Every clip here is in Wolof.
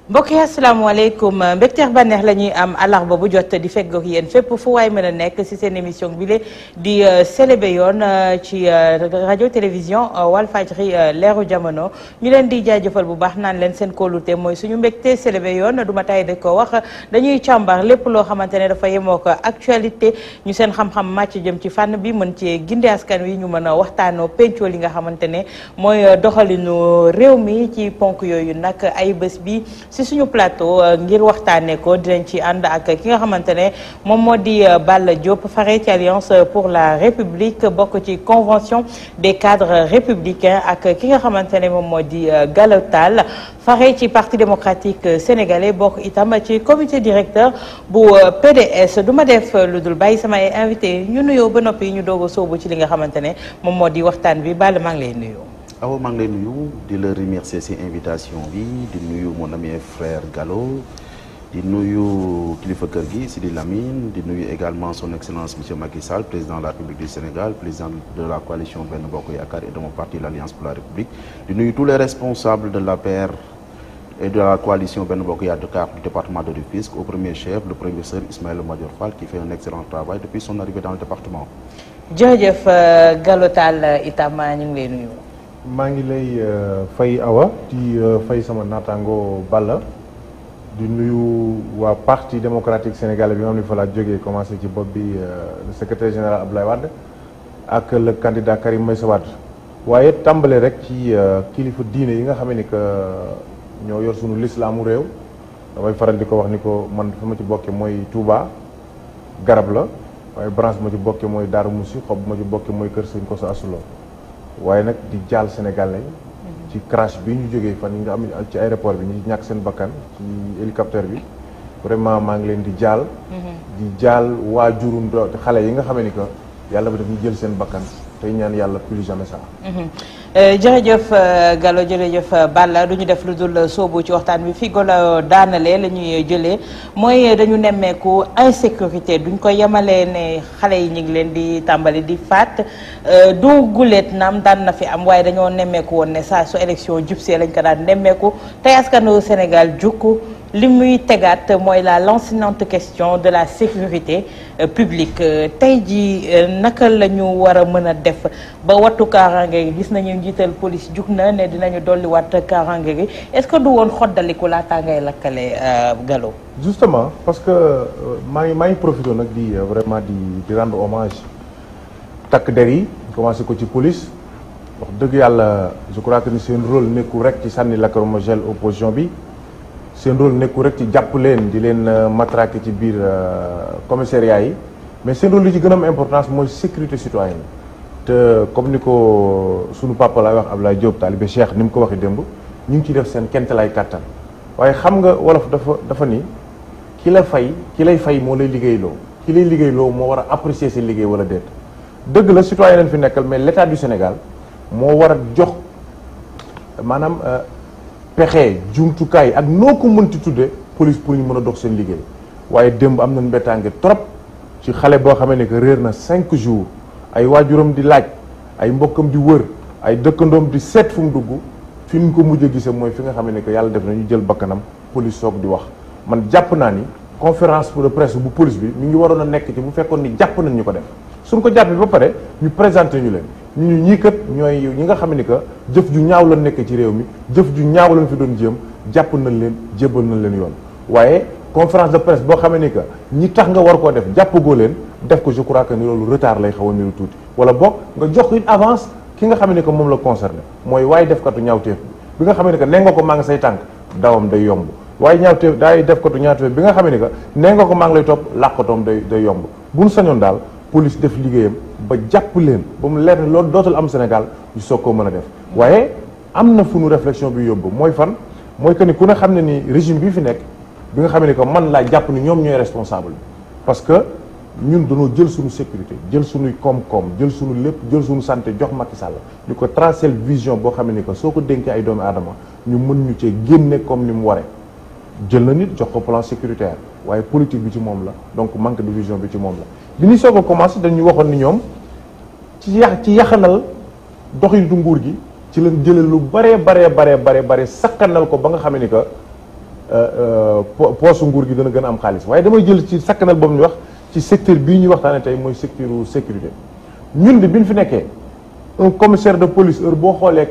mbokk yi asalaamaaleykum mbégteex bànneex la ñuy am àllarba bu jot di feggoog yéen fépp fu waay mën a nekk ci seen émission bi le di Selebe Yoon ci rajo télévision Walfadjri leeru jamono ñu leen di jaajëfal bu baax naan leen seen kóolute mooy suñu mbégte Selebe Yoon du ma tay da ko wax dañuy càmbar lépp loo xamante ne dafa yemoo ko actualité ñu seen xam-xam màcc jëm ci fànn bi mën cee gindi askan wi ñu mën a waxtaanoo pencoo li nga xamante ne mooy doxalinu réew mi ci ponk yooyu nag ay bés bi ci suñu plateau ngir waxtaanee ko dinañ ci ànd ak ki nga xamante ne moom moo di Balla Diop fare ci Alliance pour la République bokk ci convention des cadres républicains ak ki nga xamante ne moom moo di Gallo Tall fare ci parti démocratique sénégalais bokk itam ci comité directeur bu PDS du ma def lu dul bàyyi samay invité ñu nuyoo ba noppi ñu doog a sóobu ci li nga xamante ne moom moo di waxtaan bi Balla maa ngi lay nuyu. aw maa ngi lay nuyu di la remercier ci invitation bi di nuyu mon ami et frère Gallo di nuyu kilifa kër gi Sidi Lamine di nuyu également son excellence monsieur Macky Sall président de la République du Sénégal président de la coalition Benno Bokk Yaakaar et de mon parti l'Alliance pour la République di nuyu tous les responsables de l'APR et de la coalition Benno Bokk Yaakaar du département de Rufisque au premier chef le professeur Ismaïla Madior Fall qui fait un excellent travail depuis son arrivée dans le département. jërëjëf Gallo Tall itam ñu ngi lay nuyu. maa ngi lay fay Awa di fay sama naataango Balla di nuyu waa parti démocratique sénégalais bi nga xam ne fa laa jógee commencé ci bopp bi le secrétaire général Abdoulaye Wade ak le candidat Karim Meïssa Wade waaye tàmbale rek ci kilifa diine yi nga xam ne que ñoo yor sunu lislaamu réew damay faral di ko wax ni ko man fi ma ci bokke mooy Touba garab la waaye branche ma ci bokke mooy Darou Moussi xob ma ci bokke mooy Kër Sëñ Kosso Asulo waaye nag di jaal sénégalais ci crash bi ñu jógee fan yi nga am ci aéroport bi ñu ñàkk seen bakkan ci hélicoptère bi vraiment maa ngi leen di jaal waajuru xale yi nga xam ne que yàlla ba def ñu jël seen bakkan tey ñaan yàlla plus jamais ça. jërëjëf Gallo jërëjëf Balla du ñu def lu dul soobu ci waxtaan bi fi golo daanalee la ñuy jëlee mooy dañu nemmeeku insécurité duñ ko yemalee ne xale yi ñu ngi leen di tàmbali di faat du guleet naam daan na fi am waaye dañoo nemmeeku woon ne saa su élection jubsee lañ ko daan nemmeeku tey askanu Sénégal jukku li muy tegaat mooy la lancinante question de la sécurité publique tey ji naka la ñu war a mën a def ba wattu kaaraange gi gis nañu njiital police jug na ne dinañu dolli waat kaaraange gi est-ce que du woon xoddaliku laataa ngay lakkale Gallo. justement parce que maa ngi profité nag di vraiment di rendre hommage takk der yi commencé ko ci police wax dëgg yàlla je crois que ni seen rôle nekkul rek ci sànni lacrymogène opposition bi. seen rôle nekkul rek ci jàpp leen di leen matraquer ci biir commissariat yi mais seen rôle li ci gën a am importance mooy sécurité citoyenne te comme ni ko sunu papa laay wax Abdoulaye Diop taalibe Cheikh ni mu ko waxee démb ñu ngi ciy def seen kentalaay kàttan waaye xam nga wolof dafa ni ki lay fay moo lay liggéeyloo ki lay liggéeyloo moo war a apprécier seen liggéey wala déet dëgg la citoyen leen fi nekkal mais l'état du Sénégal moo war a jox maanaam pexe jumtukaay ak noo ko mënti tudde police pour ñu mën a dox seen liggéey waaye démb am na mbettaange trop ci xale boo xamee ne que réer na 5 jours ay waajuram di laaj ay mbokkam di wër ay dëkkandoom di seet fu mu dugg fi ñu ko mujj a gisee mooy fi nga xamee ne que yàlla def na ñu jël bakkanam police soog di wax man jàpp naa ni conférence de presse bu police bi mi ngi waroon a nekk ci bu fekkoon ni jàpp nañ ñu ko def suñ ko jàppee ba pare ñu présenté ñu leen ñu ñii kat ñooy ñi nga xam ne que jëf ju ñaaw la nekk ci réew mi jëf ju ñaaw lañ fi doon jéem jàpp nañ leen jébal nañ leen yoon waaye conférence de presse boo xamee ni que ñi tax nga war koo def jàppagoo leen def ko je crois que ni loolu retard lay xaw a niru tuuti wala boog nga jox ko une avance ki nga xam ne que moom la concerné mooy waaye def katu ñaawteef bi nga xam ne que nee nga ko maa ngi say tànk dawam day yomb waaye ñaawteef daay def katu ñaawteef bi nga xam ne que nee nga ko maa ngi lay topp làqatoom day yomb bu ñu sañoon daal police def liggéeyam ba jàpp leen ba mu leer ne loolu dootul am Sénégal ñu soog koo mën a def waaye am na fu nu réflexion bi yóbbu mooy fan mooy que ni ku ne xam ne ni régime bii fi nekk bi nga xam ne que man laa jàpp ni ñoom ñooy responsable parce que ñun dañoo jël suñu sécurité jël suñuy koom-koom jël suñu lépp jël suñu santé jox Macky Sall ñu ko tracer vision boo xam ne que soo ko dénkee ay doomu aadama ñu mën ñu cee génne comme ni mu waree jël na nit jox ko plan sécuritaire waaye politique bi ci moom la donc manque de vision bi ci moom la bi ñu soog a commencé dañu waxoon ni ñoom ci yaxanal doxalitu nguur gi ci leen jëlee lu bare sakkanal ko ba nga xam ne que poosu nguur gi dana gën a am xaalis waaye damay jël ci sakkanal boobu ñu wax ci secteur bii ñuy waxtaane tey mooy secteur sécurité ñun de bi ñu fi nekkee un commissaire de police heure boo xoolee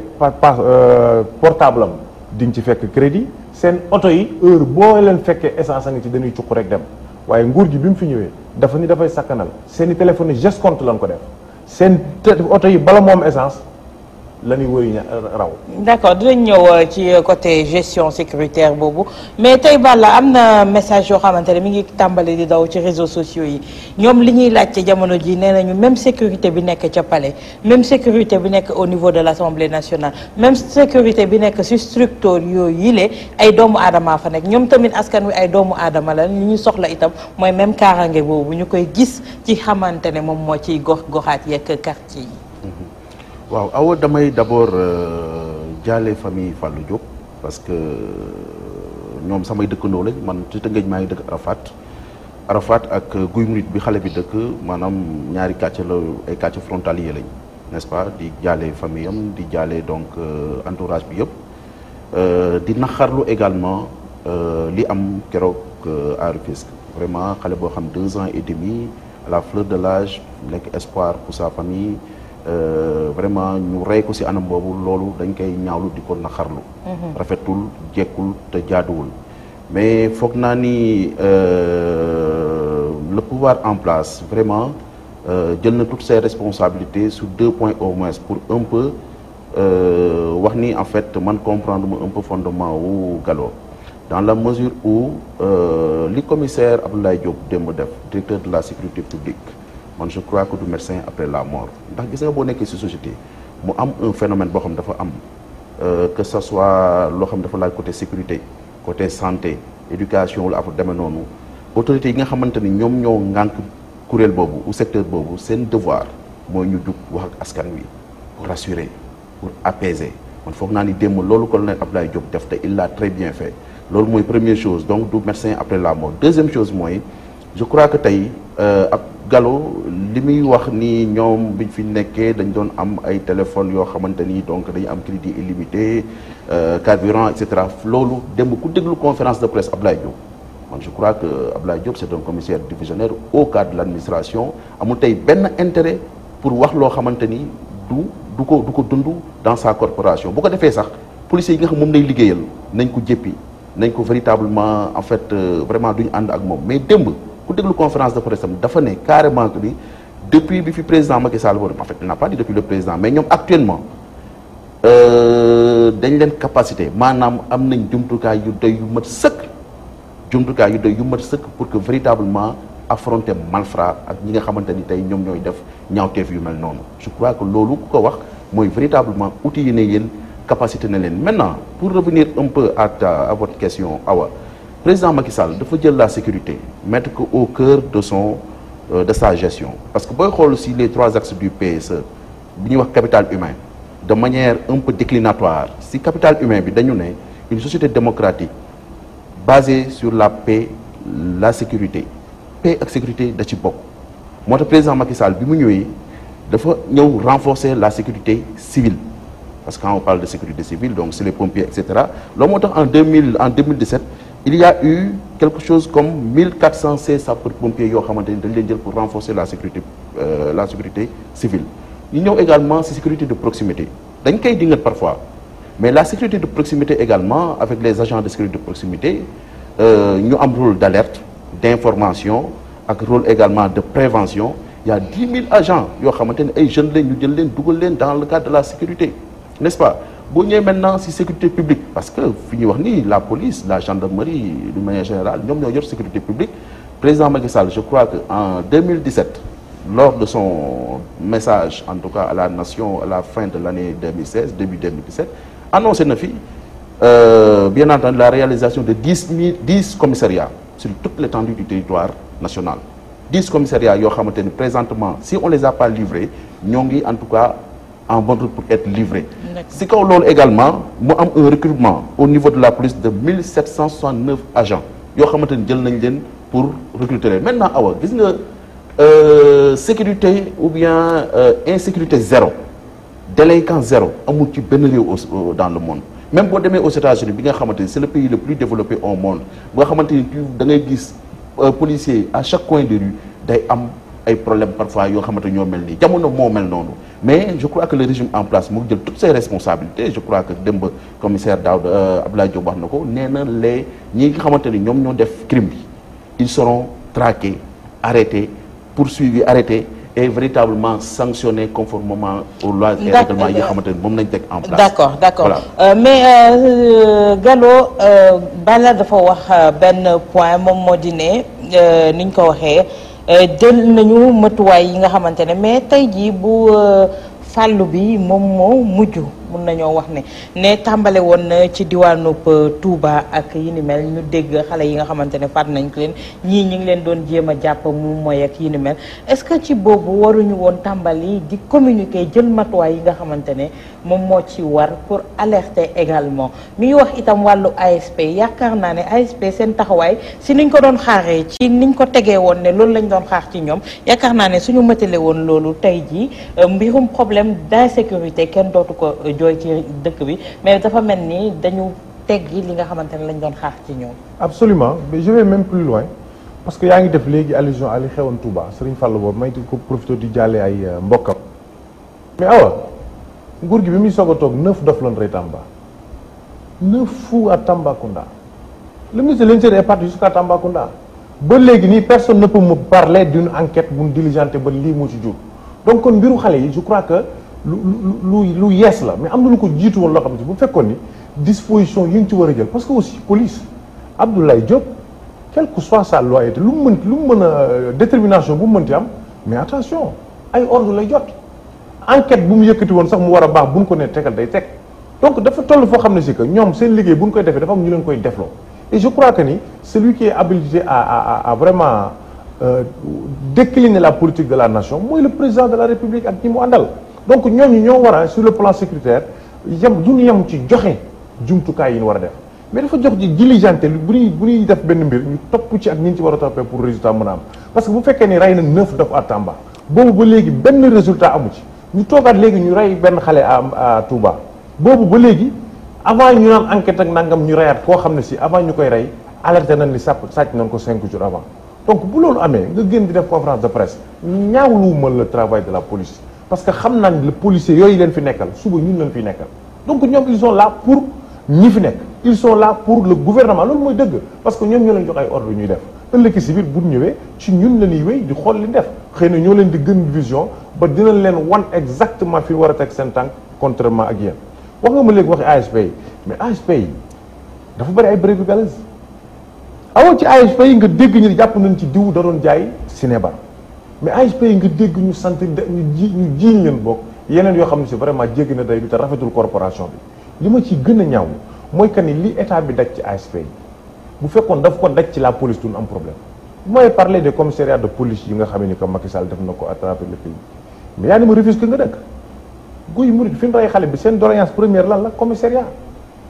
portable am di nga ci fekk crédit seen oto yi heure boo leen fekkee essence a nga ci dañuy cuq rek dem waaye nguur gi bi mu fi ñëwee dafa ni dafay sakkanal seen i téléphone yi geste compte lañ ko def seen oto yi bala moom essence la ñuy wëri raw. d'accord dinañ ñëw ci côté gestion sécuritaire boobu mais tey Balla am na message yoo xamante ne mi ngi tàmbali di daw ci réseaux sociaux yi ñoom li ñuy laajte jamono ji nee nañu même sécurité bi nekk ca palais même sécurité bi nekk au niveau de l'Assemblée nationale même sécurité bi nekk ci structure yooyu yile ay doomu aadama fa nekk ñoom tamit askan wi ay doomu aadama la li ñu soxla itam mooy même kaaraange boobu ñu koy gis ci xamante ne moom moo ciy gox-goxaat yeeg quartier yi. waaw awa damay d'abord jaale famille Fallou Diop parce que ñoom samay dëkkandoo lañ man ci Tëngéej maa ngi dëkk Arafat ak Guy Murit bi xale bi dëkk maanaam ñaari quartier la ay quartier frontalier lañ n'est-ce pas di jaale famille am di jaale donc entourage bi yëpp di naxarlu également li am keroog à Rufisque vraiment xale boo xam 2 ans et demi à la fleur de l'âge nekk espoir pour sa famille vraiment ñu rey ko ci anam boobu loolu dañ koy ñaawlu di ko naxarlu rafetul jekkul te jaaduwul mais foog naa ni le pouvoir en place vraiment jël na toutes ses responsabilités sur 2 points au moins pour un peu wax ni en fait man comprendre ma un peu fondement wu Gallo dans la mesure où li commissaire Abdoulaye Diop démb def directeur de la sécurité publique man je crois que du médecin après la mort ndax gis nga boo nekkee ci société mu am un phénomène boo xam dafa am que ça soit loo xam dafa laaj côté sécurité côté santé éducation wala affaire demee noonu autorités yi nga xamante ni ñoom ñoo ŋànk kuréel boobu ou secteur boobu seen devoir mooy ñu jug wax ak askan wi pour rassurer pour apaiser man foog naa ni démb loolu colonel Abdoulaye Diop def te il l'a très bien fait loolu mooy première chose donc du médecin après la mort deuxième chose mooy je crois que tey ak Gallo li muy wax ni ñoom biñ fi nekkee dañ doon am ay téléphones yoo xamante ni donc dañu am crédit illimité carburant et cetera loolu démb ku déglu conférence de presse Abdoulaye Diop man je crois que Abdoulaye Diop c'est un commissaire divisionnaire au cadre de l'administration amul tey benn intérêt pour wax loo xamante ni du ko dund dans sa corporation bu ko defee sax policiers yi nga xam moom lay liggéeyal nañ ko jéppi nañ ko véritablement en fait vraiment duñu ànd ak moom mais démb ku déglu conférence de presse am dafa ne carrément que ni depuis bi fi président Macky Sall en fait il n'a pas dit depuis le président mais ñoom actuellement dañ leen capacité maanaam am nañ jumtukaay yu doy yu mat sëkk pour que véritablement affronter malfrats ak ñi nga xamante ni tey ñoom ñooy def ñaawteef yu mel noonu je crois que loolu ku ko wax mooy véritablement outil yi ne yéen capacité na leen maintenant pour revenir un peu à votre question Awa président Macky Sall dafa jël la sécurité mettre ko au cœur de sa gestion parce que booy xool aussi les 3 axes du PSE bi ñuy wax capital humain de manière un peu déclinatoire si capital humain bi dañu ne une société démocratique basée sur la paix la sécurité paix ak sécurité da ci bokk moo tax président Macky Sall bi mu ñëwee dafa ñëw renforcer la sécurité civile parce que quand on parle de sécurité civile donc c'est les pompiers et cetera loolu moo tax en 2017 il y a eu quelque chose comme 1416 sapeurs-pompiers yoo xamante ni dañ leen jël pour renforcer la sécurité civile ñu ñëw également ci sécurité de proximité dañ koy dingat parfois mais la sécurité de proximité également avec les agents de sécurité de proximité ñu am rôle d'alerte d'information ak rôle également de prévention il y a 10 000 agents yoo xamante ne ay jeunes leen ñu jël leen dugal leen dans le cadre de la sécurité n'est-ce pas boo ñëwee maintenant ci sécurité publique parce que fi ñuy wax nii la police la gendarmerie d'une manière générale ñoom ñoo yor sécurité publique président Macky Sall je crois que en 2017 lors de son message en tout cas à la nation à la fin de l'année 2016 début 2017 annoncé na fi bien entendu la réalisation de 10 commissariats sur toute l'étendue du territoire national 10 commissariats yoo xamante ni présentement si on les a pas livrés ñoo ngi en tout cas en bonne route pour être livrés. Si kaw loolu également mu am un recrutement au niveau de la police de 1769 agents yoo xamante ni jël nañ leen pour recruter leen maintenant Awa gis nga sécurité ou bien insécurité zéro délinquance zéro amul ci benn réew dans le monde même boo demee aux États-Unis bi nga xamante ni c'est le pays le plus développé au monde bu nga xamante ni da ngay gis policier à chaque coin de rue day am ay problèmes parfois yoo xamante ñoo mel nii jamono moo mel noonu mais je crois que le régime en place mu jël toutes ses responsabilités je crois que démb commissaire Daouda Abdoulaye Diop wax na ko nee na ñi nga xamante ni ñoom ñoo def crime bi ils seront traqués arrêtés poursuivis arrêtés et véritablement sanctionnés conformément aux lois et règlements yi nga xamante ni moom lañ teg en place. d'accord voilà. Mais Gallo Balla dafa wax benn point moom moo di ne niñ ko waxee jël nañu matuwaay yi nga xamante ne mais tey jii bu fàllu bi moom moo mujj mun nañoo wax ne tàmbale woon na ci diwaanub Touba ak yi ni mel ñu dégg xale yi nga xamante ne faat nañ ko leen ñii ñi ngi leen doon jéem a jàpp mu mooy ak yi ni mel est-ce que ci boobu waruñu woon tàmbali di communiquer jël matuwaay yi nga xamante ne moom moo ci war pour alerter également mi ngi wax itam wàllu ASP yaakaar naa ne ASP seen taxawaay si niñ ko doon xaaree ci niñ ko tegee woon ne loolu lañ doon xaar ci ñoom yaakaar naa ne suñu matale woon loolu tey jii mbirum problème d'insécurité kenn dootu ko jooy ci dëkk bi mais dafa mel ni dañu teggi li nga xamante ne lañ doon xaar ci ñoom. Absolument mais je vais même plus loin parce que yaa ngi def léegi allusion à li xewoon Touba Serigne Fallou boobu may ko profité di jàllee ay mbokkam mais awa nguur gi bi muy soog a toog 9 dof lañ rey Tamba 9 fous à Tambacounda le ministre de l'Intérieur est parti jusqu'à Tambacounda ba léegi nii personne ne peut me parler d'une enquête bu ñu diligentée ba lii moo ci jur donc kon mbiru xale yi je crois que lu yees la mais am na lu ko jiitu woon loo xam ne bu fekkoon ni disposition yi ñu ci war a jël parce que aussi police Abdoulaye Diop quelle que soit sa loyauté lu mu mën a détermination bu mu mënti am mais attention ay ordre lay jot enquête bu mu yëkkati woon sax mu war a baax bu ñu ko ne tegal day teg donc dafa toll foo xam ne si que ñoom seen liggéey bu ñu koy defee dafa am ñu leen koy defloo et je crois que ni celui qui est habilité à vraiment décliner la politique de la nation mooy le président de la République ak ñi mu àndal donc ñooñu ñoo war a sur le plan sécuritaire duñu yem ci joxe jumtukaay yi ñu war a def mais dafa jox ci diligenté bu ñuy def benn mbir ñu topp ci ak ñi ñu ci war a toppee pour résultat mën a am parce que bu fekkee ni rey na 9 dof à Tamba boobu ba léegi benn résultat amu ci ñu toogaat léegi ñu rey benn xale à Touba boobu ba léegi avant ñu naan enquête ak nangam ñu reyaat koo xam ne si avant ñu koy rey alerté nañ ni sàcc nañ ko 5 jours avant donc bu loolu amee nga gën di def conférence de presse ñaawluwuma le travail de la police parce que xam naa ne le policier yooyu leen fi nekkal suba ñun leen fi nekkal donc ñoom ils sont là pour ñi fi nekk ils sont là pour le gouvernement loolu mooy dëgg parce que ñoom ñoo leen jox ay ordre ñuy def ëllëg si biir bu ñëwee ci ñun la ñuy wéy di xool li def xëy na ñoo leen di gën vision ba dinañ leen wan exactement fi war a teg seen tànk contrairement ak yéen wax nga ma léegi waxi ASP yi mais ASP yi dafa bëri ay brebis galeuses awoon ci ASP yi nga dégg ñu jàpp nañ ci diw da doon jaay cinébar mais ASP yi nga dégg ñu sant ñu jiiñ leen bokk yeneen yoo xam ne si vraiment jéggi na day bi te rafetul corporation bi li ma ci gën a ñaaw mooy que ni li état bi daj ci ASP yi bu fekkoon daf ko daj ci la police duñ am problème bu may parler des commissariats de police yi nga xam ne que Macky Sall def na ko à travers le pays mais yaa ni ma Rufisque nga dëkk Guy Murid fi ñu rey xale bi seen doléance première lan la commissariat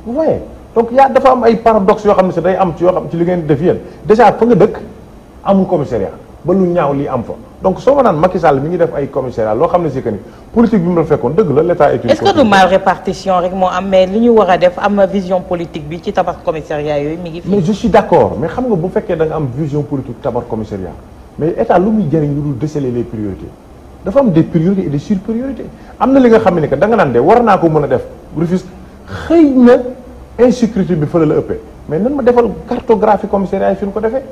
vous voyez donc yaa dafa am ay paradoxe yoo xam ne si day am ci yoo xam ci li ngeen di def yéen déjà fa nga dëkk amul commissariat ba lu ñaaw lii am fa donc soo ma naan Macky Sall mi ngi def ay commissariat loo xam ne si que ni politique bi mu la fekkoon dëgg la l'état est une est-ce que du mal répartition rek moo am mais li ñu war a def am vision politique bi ci tabax commissariat yooyu mi ngi fi. mais je suis d'accord mais xam nga bu fekkee da nga am vision politique tabax commissariat mais état lu muy jëriñ lu dul déceler les priorités dafa am des priorités et des surpriorités am na li nga xam ne que da nga naan de war naa ko mën a def Rufisque xëy na insécurité bi fële la ëppee mais nan ma defal cartographie commissariat yi fi ñu ko defee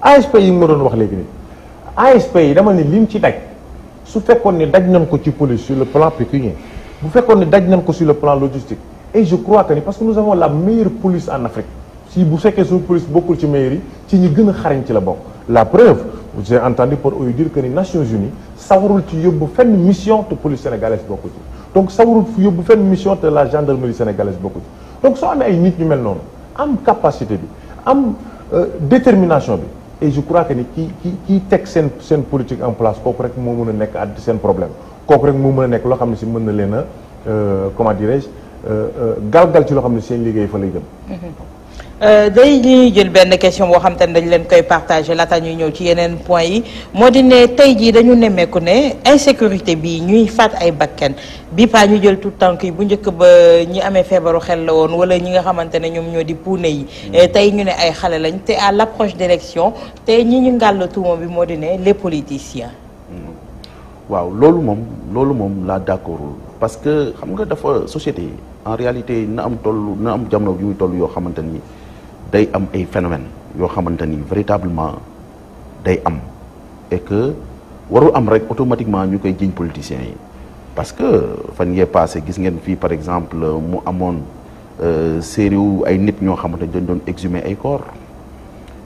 ASP yi ma doon wax léegi nii ASP yi dama ne lim ci daj su fekkoon ni daj nañ ko ci police sur le plan pécuniaire bu fekkoon ni daj nañ ko sur le plan logistique et je crois que ni parce que nous avons la meilleure police en Afrique si bu fekkee suñu police bokkul ci meilleure yi ci ñi gën a xarañ ci la bokk la preuve j'ai entendu pour eux dire que ni Nations Unies sawarul ci yóbbu fenn mission te police sénégalaise bokku ci donc sawarul fi yóbbu fenn mission te la gendarmerie sénégalaise bokku ci donc soo amee ay nit ñu mel noonu am capacité bi am détermination bi et je crois que ni kii teg seen politique en place kooku rek moo mën a nekk at seen problème kooku rek moo mën a nekk loo xam ne si mën na leen a comment dirais-je galgal ci loo xam ne seen liggéey fa lay jëm. day ñuy jël benn question boo xam te ne dañ leen koy partagé laata ñuy ñëw ci yeneen point yi moo di ne tey jii dañu nemmeeku ne insécurité bi ñuy faat ay bakken bi paa ñu jël tout tànk yi bu njëkk ba ñi amee feebaru xel la woon wala ñi nga xamante ne ñoom ñoo di puune yi tey ñu ne ay xale lañ te à l'approche d'élection te ñi ñu ngàll tuuma bi moo di ne les politiciens. waaw loolu moom laa d'accordul parce que xam nga dafa société en réalité na am jamono bi muy toll yoo xamante ni day am ay phénomènes yoo xamante ni véritablement day am et que warul am rek automatiquement ñu koy jiñ politiciens yi parce que fan yee passé gis ngeen fii par exemple mu amoon série wu ay nit ñoo xamante ni dañ doon exhumer ay corps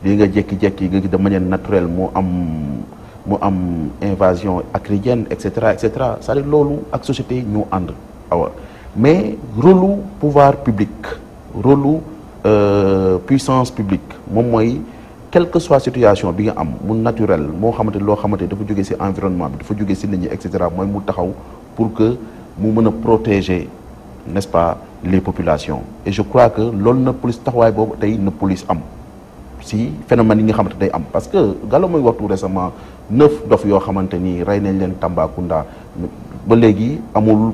lii nga jékki-jékki nga gis de manière naturelle mu am invasion acridienne et cetera c'est-à-dire loolu ak société ñoo ànd awa mais rôle pouvoir public rôle puissance publique moom mooy quelle que soit situation bi nga am mu naturel moo xamante loo xamante dafa jógee ci environnement bi dafa jógee ci nit ñi et cetera mooy mu taxaw pour que mu mën a protéger n'est-ce pas les populations et je crois que loolu na police taxawaay boobu tey na police am si phénomène yi nga xamante day am parce que Gallo mooy waxtu récemment 9 dof yoo xamante ni rey nañ leen Tambacounda ba léegi amul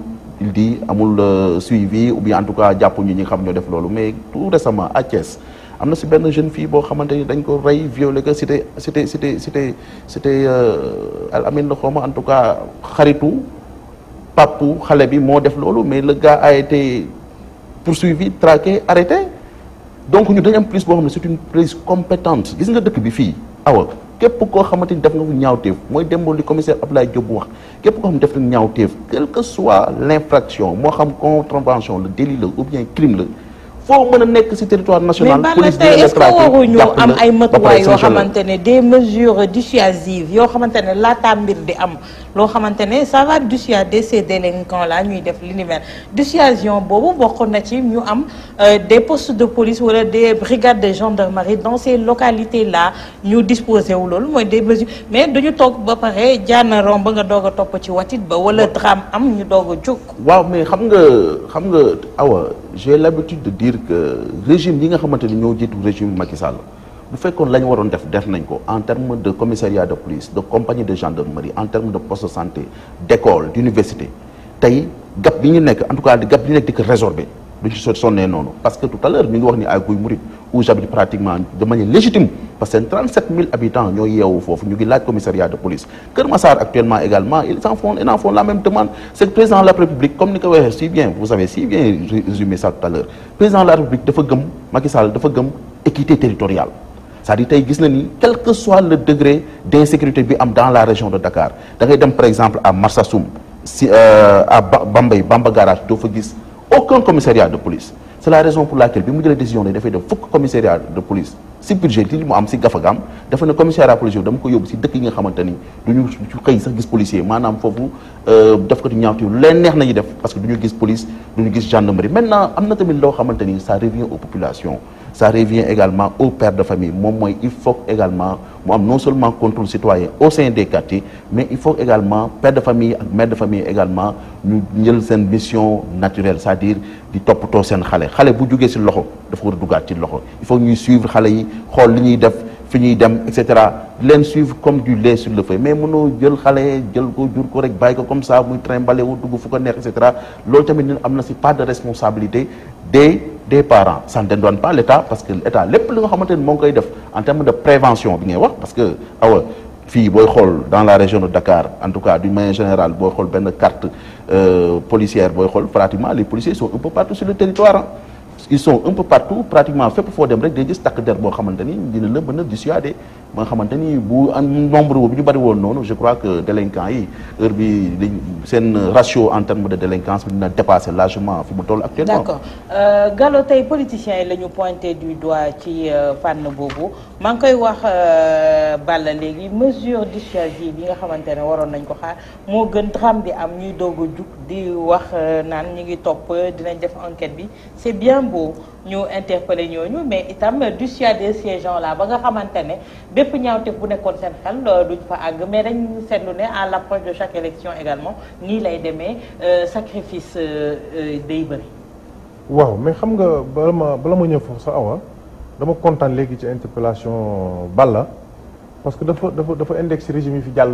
suivi ou bien en tout cas jàpp ñu ñi nga xam ñoo def loolu mais tout récemment à Thiès am na si benn jeune fille boo xamante ni dañ ko rey violé que c'était Al Amin la xawma en tout cas xaritu papu xale bi moo def loolu mais le gars a été poursuivi traqué arrêté donc ñu dañ am police boo xam ne c'est une police compétente gis nga dëkk bi fii awa képp koo xamante ni def nga ñaawteef mooy démb li commissaire Abdoulaye Diop wax képp koo xam ne def na ñaawteef quelle que soit l'infraction moo xam contravention le délit la ou bien crime la foo mën a nekk ci territoire national. police mais est-ce que waruñu am ay matuwaay yoo xamante ne des mesures dissuasives yoo xamante ne laataa mbir di am loo xamante ne ça va dissuader ces délinquants là ñuy def li ni mel dissuasion boobu bokk na ci ñu am des postes de police wala des brigades de gendarmerie dans ces localités là ñu disposé wu loolu mooy des mesures mais duñu toog ba pare jaana romb nga doog a topp ci watit ba wala drame am ñu doog a jóg. waaw mais xam nga awa j'ai l'habitude de dire que régime yi nga xamante ni ñoo jiitu régime Macky Sall bu fekkoon la ñu waroon def nañ ko en termes de commissariat de police de compagnie de gendarmerie en termes de poste de santé d'école d'université tey gap bi ñu nekk en tout cas gap bi ñu nekk di ko résorber du ci sonnee noonu parce que tout à l'heure ñu ngi wax ni ay Guy Mouride où j'habite pratiquement de manière légitime parce que 37 000 habitants ñoo yeewu foofu ñu ngi laaj commissariat de police Kër Massar actuellement également ils en font la même demande c'est que président de la République comme ni ko waxee si bien vous avez si bien résumé ça tout à l'heure président de la République dafa gëm Macky Sall dafa gëm équité territoriale c'est-à-dire tey gis na ni quel que soit le degré d'insécurité bi am dans la région de Dakar da ngay dem par exemple à Marsassoum à Bambey Bamba Garage doo fa gis aucun commissariat de police c'est la raison pour laquelle bi mu jëlee décision ne dafay def fukk commissariat de police si budget li mu am si gafagam dafa ne commissariat de police dama ko yóbbu si dëkk yi nga xamante ni duñu xëy sax gis policier maanaam foofu def ko di ñaawte lu leen neex nañu def parce que duñu gis police duñu gis gendarmerie maintenant am na tamit loo xamante ni ça revient aux populations ça revient également aux pères de famille moom mooy il faut également mu am non seulement contrôle citoyen au sein des quartiers mais il faut également père de famille ak mère de famille également ñu jël seen mission naturelle c'est-à-dire di toppatoo seen xale bu jógee ci loxo dafa war a duggaat ci loxo il faut ñuy suivre xale yi xool li ñuy def fi ñuy dem et cetera leen suivre comme du lait sur le feu mais mënoo jël xale jël ko jur ko rek bàyyi ko comme ça muy trimbalé wu dugg fu ko neex et cetera loolu tamit ñun am na ci part de responsabilité des parents ça ne dédouane pas l'État parce que l'État lépp li nga xamante ni moo ngi koy def en termes de prévention bi ngay wax parce que awa fii booy xool dans la région de Dakar en tout cas d'une manière générale booy xool benn carte policière booy xool pratiquement les policiers sont un peu partout sur le territoire ils sont un peu partout pratiquement fépp foo dem rek day gis takk der boo xamante ni dina la mën a dissuader ba nga xamante ni bu am nombre boobu ñu bëri woon noonu je crois que délinquants yi heure bi seen ratio en termes de délinquance bi dina dépasser largement fi mu toll actuellement. d'accord Gallo tey politiciens yi la ñu pointé du doigt ci fànn boobu maa ngi koy wax Balla léegi mesure dissuasive yi nga xamante ne waroon nañ ko xaar moo gën drame bi am ñuy doog a jug di wax naan ñu ngi topp dinañ def enquête bi c'est bien beau ñu interpeller ñooñu mais itam dissuader ces gens là ba nga xamante ne bépp ñaawteef bu nekkoon seen xel duñ fa àgg mais dañ seetlu ne à l'approche de chaque élection également nii lay demee sacrifice day bëri. waaw mais xam nga bala ma ñëw foofu sa awa dama kontaan léegi ci interpellation Balla parce que dafa index régime yi fi jàll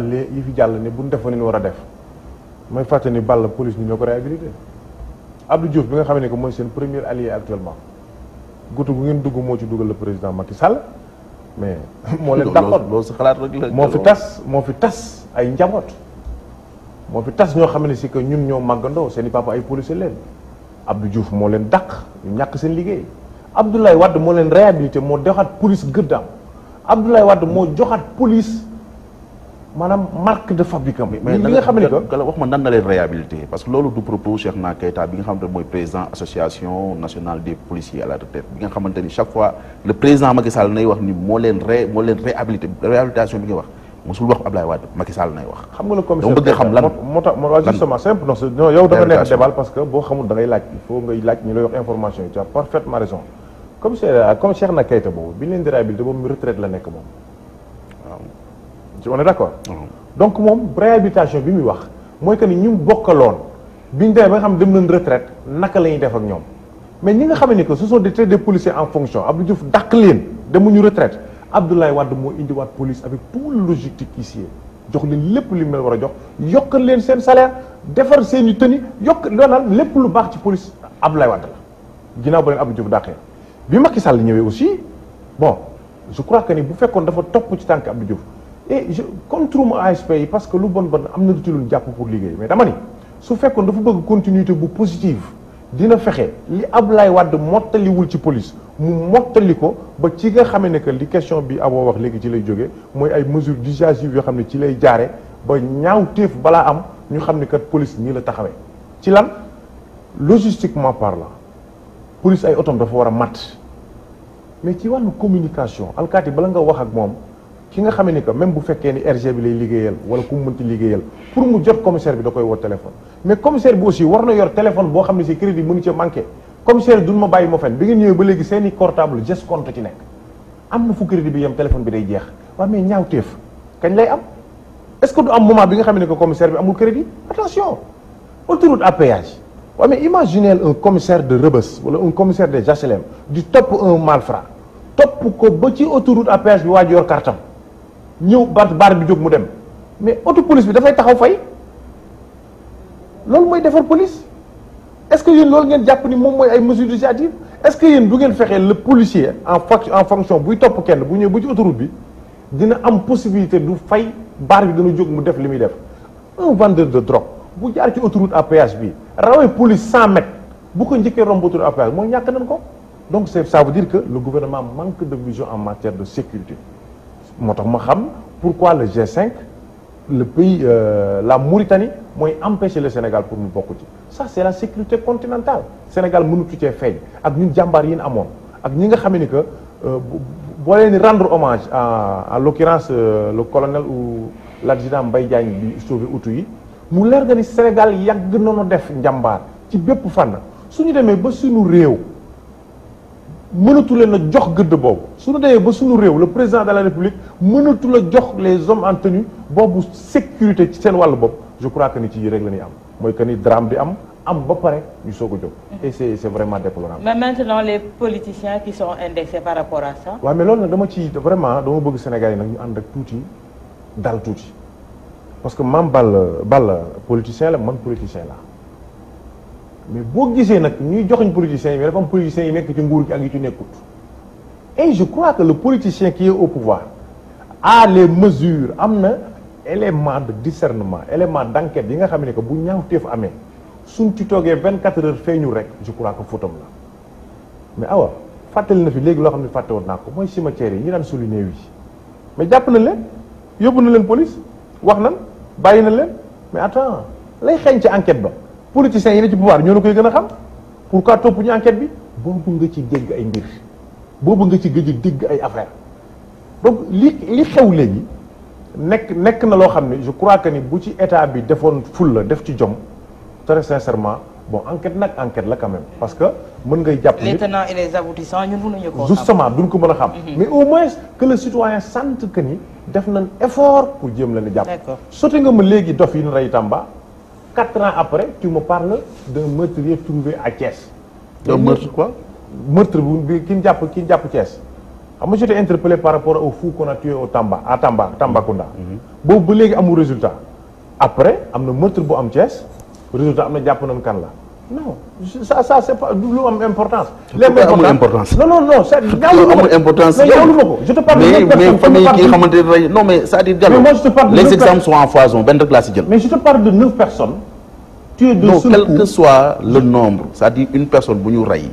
ne bu ñu defoon ni ñu war a def may fàtte ni Balla police ñu ñoo ko réhabilité Abdou Diouf bi nga xam ne que mooy seen premier allié actuellement gutu gu ngeen dugg moo ci dugal le président Macky Sall mais moo leen dàqoon loolu sa xalaat rek la moo fi tas ay njaboot moo fi tas ñoo xam ne si que ñun ñoo màggandoo seen i papa ay policier leen Abdou Diouf moo leen dàq ñu ñàkk seen liggéey Abdoulaye Wade moo leen réhabilité moo joxaat police gëddaam Abdoulaye Wade moo joxaat police maanaam marque de fabricant bi. mais li nga xam ne que Gala wax ma nan na leen réhabilité parce que loolu du propos Cheikhna Keita bi nga xamante ne mooy président association nationale des policiers à la retraite bi nga xamante ni chaque fois le président Macky Sall nay wax ni moo leen réhabilité réhabilitation bi nga wax mosul wax Abdoulaye Wade Macky Sall nay wax. xam nga le commissaire dama bëgg xam lan moo tax justement simple non yow dafa neex débat parce que boo xamul da ngay laaj il faut ngay laaj ñu lay wax information yi tu as parfaitement raison comme Cheikhna Keita boobu bi ñu leen di réhabilité boobu retraite la nekk moom on est d'accord. Donc moom réhabilitation bi muy wax mooy que ni ñu bokkaloon bi ñu demee ba nga xam dem nañ retraite naka la ñuy def ak ñoom mais ñi nga xam ne que ce sont des policiers en fonction Abdou Diouf dàq leen demuñu retraite Abdoulaye Wade moo indiwaat police avec tout le logistique ici jox leen lépp li mu leen war a jox yokkal leen seen salaire defar seen i tenue yokk loolal lépp lu baax ci police Abdoulaye Wade la ginnaaw ba leen Abdou Diouf dàqee bi Macky Sall ñëwee aussi bon je crois que ni bu fekkoon dafa topp ci tànk Abdou Diouf et je contre ma ASP yi parce que lu bon am na lu ci lu jàpp pour liggéey mais dama ni su fekkoon dafa bëgg continuité bu positive dina fexe li Abdoulaye Wade mottaliwul ci police mu mottali ko ba ci nga xamee ne que li question bi aboo wax léegi ci lay jógee mooy ay mesures dissuasives yoo xam ne ci lay jaare ba ñaaw téef balaa am ñu xam ne kat police nii la taxawee ci lan logistiquement parlant police ay otom dafa war a mat mais ci wàllu communication alkaati bala nga wax ak moom ki nga xam ne que même bu fekkee ni RG bi lay liggéeyal wala ku mu mënti liggéeyal pour mu jot commissaire bi da koy woo téléphone mais commissaire bi aussi war na yor téléphone boo xam ne si crédit mënu ci manqué commissaire duñ ma bàyyi ma fen bi ngeen ñëwee ba léegi seen i portable geste compte ci nekk am na fu crédit bi yem téléphone bi day jeex waaw mais ñaaw téef kañ lay am est-ce que du am moment bi nga xam ne que commissaire bi amul crédit attention autoroute à péage waaw mais imaginez un commissaire de Rebeuss wala un commissaire des HLM di topp un malfrat topp ko ba ci autoroute à péage bi waa ji yor kartam ñëw baar bi jóg mu dem mais auto police bi dafay taxaw fay loolu mooy defar police est-ce que yéen loolu ngeen jàpp ni moom mooy ay mesures dissuasives est-ce que yéen du ngeen fexee le policier en fonction buy topp kenn bu ñëw ba ci autoroute bi dina am possibilité du fay baar bi dana jóg mu def li muy def un vendeur de drogue bu jaar ci autoroute à péage bi rawee police 100 mètres bu ko njëkkee romb autoroute à péage mooy ñàkk nañ ko donc ça veut dire que le gouvernement manque de vision en matière de sécurité moo tax ma xam pourquoi le G5 le pays la Mauritanie mooy empêcher le Sénégal pour mu bokk ci ça c'est la sécurité continentale Sénégal mënutu cee feeñ ak ñun jàmbaar yi ñu amoon ak ñi nga xam ne que boo leen di rendre hommage à l'occurrence le colonel ou l'adjudant Mbaye Diagne bi sauvé utu yi mu leer nga ni Sénégal yàgg nañu def njàmbaar ci bépp fànn suñu demee ba suñu réew mënatu leen a jox gëdd boobu suñu demee ba suñu réew le président de la République mënatu la jox les hommes en tenue boobu sécurité ci seen wàllu bopp je crois que ni ci yi rek la ñuy am mooy que ni drame bi am ba pare ñu soog a jóg et c'est vraiment déplorable. Mais maintenant les politiciens qui sont indexés par rapport à ça. waaw mais loolu nag dama bëgg Sénégal yi nag ñu ànd ak tuuti dal tuuti parce que maam Balla politicien la man politicien la mais boo gisee nag ñuy joxuñ politiciens yi mais dafa am politiciens yi nekk ci nguur gi ak yi ci nekkut et je crois que le politicien qui est au pouvoir a les mesures am na élément de discernement élément d'enquête yi nga xam ne que bu ñaawteef amee suñ ci toogee 24 heures feeñul rek je crois que fautam la mais awa fàttali na fi léegi loo xam ne fàtte woon naa ko mooy cimetière yi ñi daan suli néew yi mais jàpp na leen yóbbu na leen police wax nan bàyyi na leen mais attends lay xeeñ ci enquête ba politiciens yi ne ci pouvoir ñoo la koy gën a xam pourquoi topp ñu enquête bi boobu nga ci dégg ay mbir boobu nga ci gëj a dégg ay affaire donc li xew léegi nekk na loo xam ne je crois que ni bu ci état bi defoon ful la def ci jom très sincèrement bon enquête nag enquête la quand même parce que mën ngay jàpp les tenants et les aboutissants ñun mënuñu ko justement duñ ko mën a xam mais au moins que le citoyen sente que ni def nañ effort pour jéem leen a jàpp sote nga ma léegi dof yi ñu rey Tamba 4 ans après tu me parles d'un meurtrier trouvé à Thiès un meurtre quoi. meurtre bi ki ñu jàpp Thiès. xam nga j'étais interpellé par rapport au fou qu'on a tué au Tambacounda. boobu ba léegi amul résultat. après am na meurtre bu am Thiès résultat am na jàpp nañ kan la non ça c'est pas lu am importance. amul importance non c'est amul importance. je te parle de mais famille ki nga xamante ne rey non mais c'est-à-dire Diallo les exemples sont en foison benn rek laa si jël. mais je te parle de 9 personnes. tuées de seul coup quel que soit le nombre c'est-à-dire une personne bu ñu rey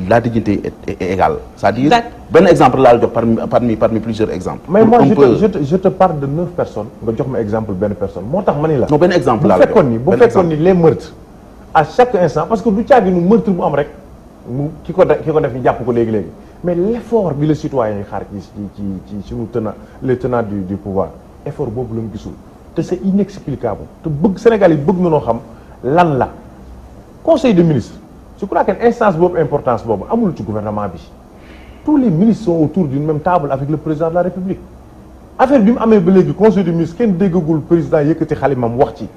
la dignité est égale. c'est-à-dire benn exemple laa la jox parmi plusieurs exemples. mais moi je te parle de 9 personnes nga jox ma exemple benn personne moo tax ma ni la. non benn exemple laa la jox bu fekkoon ni les meurtres à chaque instant parce que du caagi nu meurtre bu am rek mu ki ko def ñu jàpp ko léegi mais l'effort bi le citoyen yi xaar ci suñu les tenants du pouvoir effort boobu la mu gisul te c'est inexplicable te bëgg Sénégal yi bëgg na noo xam lan la conseil des ministres. je crois que instance boobu importance boobu amul ci gouvernement bi tous les ministres sont autour d'une même table avec le président de la République affaire bi mu amee ba léegi conseil des ministres kenn déggagul président yëkkati xalimam wax ci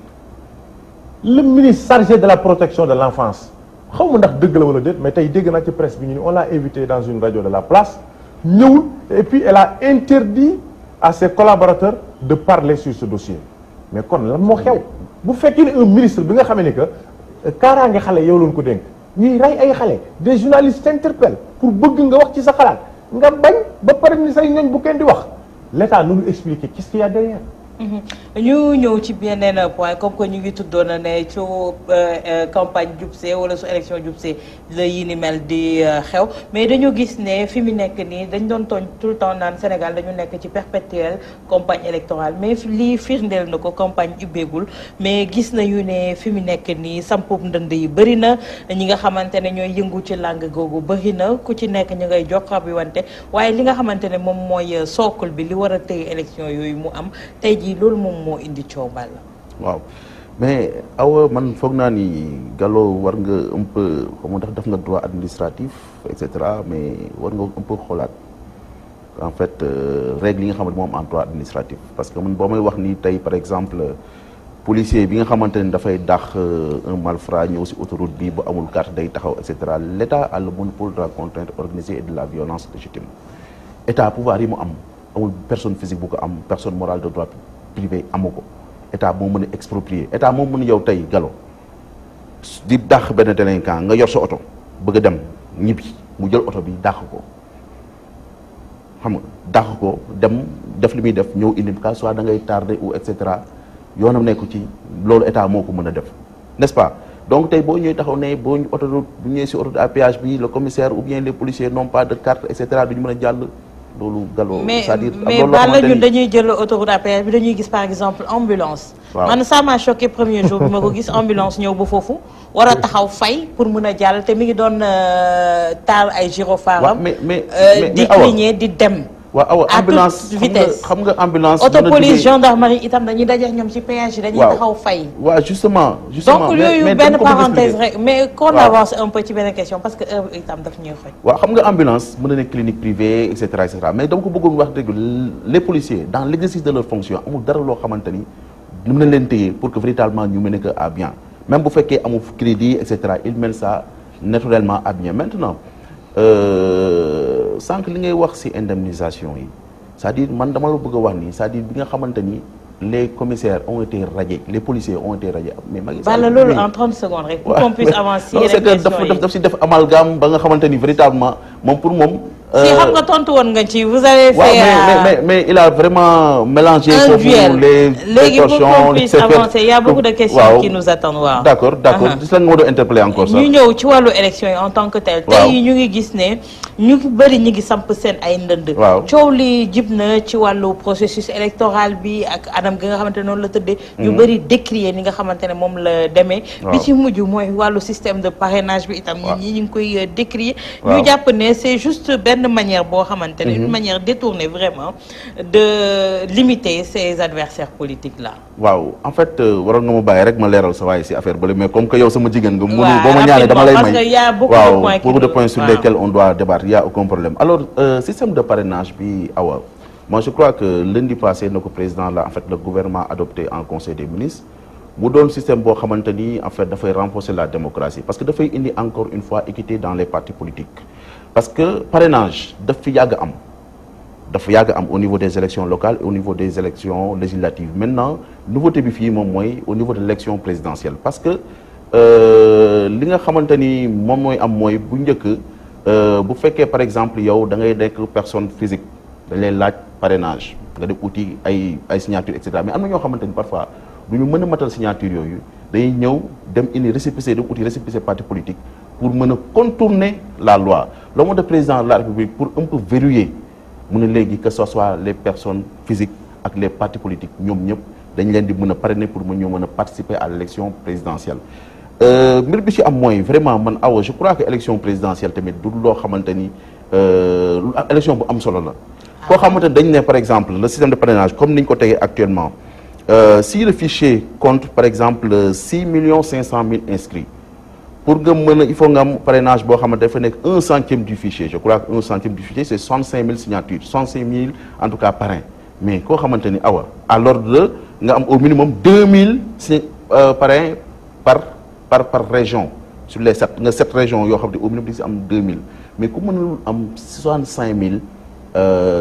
le ministre chargé de la protection de l'enfance xaw ma ndax dëgg la wala déet mais tey dégg naa ci presse bi ñu ni on l'a invité dans une radio de la place ñëwul et puis elle a interdit à ses collaborateurs de parler sur ce dossier mais kon lan moo xew bu fekkee ne un ministre bi nga xamee ni que kaaraange xale yow lañ ko dénk ñuy rey ay xale des journalistes t'interpellent pour bëgg nga wax ci sa xalaat nga bañ ba pare ni say ñooñ bu kenn di wax l'État nu ñu expliquer qu'est-ce qu'il y a derrière. ñu ñëw ci beneen point comme que ñu ngi tuddoon ne ci campagne jubsee wala su élection jubsee la yi ni mel di xew mais dañu gis ne fi mu nekk nii dañ doon tooñ tout le temps naan Sénégal dañu nekk ci perpétuelle campagne électorale mais lii firndeel na ko campagne ubbeegul mais gis nañu ne fi mu nekk nii sampub ndënd yi bëri na ñi nga xamante ne ñooy yëngu ci langue googu bëri na ku ci nekk ñu ngay joxar bi wante waaye li nga xamante ne moom mooy socle bi li war a tëye élection yooyu mu am tey jii loolu moom moo indi coow bal la waaw mais awa man foog naa ni Gallo war nga un peu xam nga def nga droit administratif et cetera mais war nga un peu xoolaat en fait règle yi nga xamante moom en droit administratif parce que man boo may wax ni tey par exemple policier bi nga xamante ne dafay dàq un malfrat ñëw si autoroute bi bu amul carte day taxaw et cetera l'État a le monopole de la contrainte organisée et de la violence légitime État pouvoir yi mu am amul personne physique bu ko am personne morale de droit privé amu ko État moo mën a exproprier État moo mën a yow tey Gallo di dàq benn délinquant nga yor sa oto bëgg a dem ñibbi mu jël oto bi dàq ko xam nga dàq ko dem def li muy def ñëw indi cas soit da ngay tardé ou et cetera yoonam nekku ci loolu État moo ko mën a def n'est-ce pas donc tey boo ñëwee taxaw ne boo bu ñëwee si autoroute à péage bi le commissaire ou bien les policiers n'ont pas de carte et cetera duñu mën a jàll loolu Gallo c'est-à-dire mais bala ñun dañuy jël autoroute à péage bi dañuy gis par exemple ambulance man ça m'a choqué premier jour bi ma ko gis ambulance ñëw ba foofu war a taxaw fay pour mën a jàll te mi ngi doon taal ay gyrophares di cligner di dem waaw ambulance vitesse xam nga ambulance auto police gendarmerie itam dañuy daje ñoom ci péage yi dañuy taxaw fay waaw justement donc yooyu benn parenthèse rek mais qu'on avance un peu ci benn question parce que heure itam daf ñuy xoj waaw xam nga ambulance mën na nekk clinique privée et cetera mais dama ko bëggoon wax dëgg les policiers dans l'exercice de leur fonction amul dara loo xamante ni mën na leen téye pour que véritablement ñu mën que à bien même bu fekkee amul crédit et cetera ils mènent ça naturellement à bien maintenant sànq li ngay wax ci indemnisation yi c'est-à-dire man dama la bëgg a wax nii c'est-à-dire bi nga xamante ni les commissaires ont été radiés les policiers ont été radiés mais Macky Sall bala loolu en 30 secondes rek pour qu'on puisse avancer c'est que daf ci def amalgame ba nga xamante ni véritablement moom pour moom si xam nga tontu woon nga ci vous avez fait mais il a vraiment mélangé les léegi pour qu'on puisse avancer il y a beaucoup de questions qui nous attendent waaw d'accord gis la nga ma doon interpeller encore ça ñu ñëw ci wàllu élection yi en tant que tel tey ñu ngi gis ne ñu bëri ñu ngi samp seen ay ndënd coow li jib na ci wàllu processus électoral bi ak anam gi nga xamante ne noonu la tëddee ñu bëri décrier ni nga xamante ne moom la demee bi ci mujj mooy wàllu système de parrainage bi itam ñi ñu ngi koy décrier ñu jàpp ne c'est juste benn manière boo xamante ne une manière détournée vraiment de limiter ses adversaires politiques là waaw en fait waroon nga ma bàyyi rek ma leeral sa waaye si affaire bale mais comme que yow sama jigéen nga mënu boo ma ñaanee dama lay may waaw beaucoup de points sur lesquels on doit débattre il y a aucun problème alors système de parrainage bi awa moi je crois que lundi passé notre président là en fait le gouvernement adopté en conseil des ministres mu doon système boo xamante ni en fait dafay renforcer la démocratie parce que dafay indi encore une fois équité dans les partis politiques parce que parrainage daf fi yàgg am dafa yàgg am au niveau des élections locales et au niveau des élections législatives maintenant nouveauté bi fii moom mooy au niveau de l'élection présidentielle parce que li nga xamante ni moom mooy am mooy bu njëkk bu fekkee par exemple yow da ngay nekk personne physique dañ lay laaj parrainage nga def uti ay signature et cetera mais am na ñoo xamante ni parfois du ñu mën a matal signature yooyu dañuy ñëw dem indi récépissé dem uti récépissé parti politique pour mën a contourner la loi le mot de président de la République pour un peu verrouiller mu ne léegi que ce soit les personnes physiques ak les partis politiques ñoom ñëpp dañ leen di mën a parrainer pour ñoo mën a participer à l'élection présidentielle mbir bi ci am mooy vraiment man awa je crois que élection présidentielle tamit du loo xamante ni élection bu am solo la koo xamante ni dañ ne par exemple le système de parrainage comme niñ ko tegee actuellement si le fichier compte par exemple 6,5 millions inscrits pour nga mën a il faut nga am parrainage boo xamante dafa nekk 1/100 du fichier je crois que 1/100 du fichier c'est 65 000 signatures 65 000 en tout cas parrains mais koo xamante ni awa à l'ordre de nga am au minimum 2000 parrains par région sur les 7 régions yoo xam ne au minimum di si am 2000 mais ku mënul am 65 000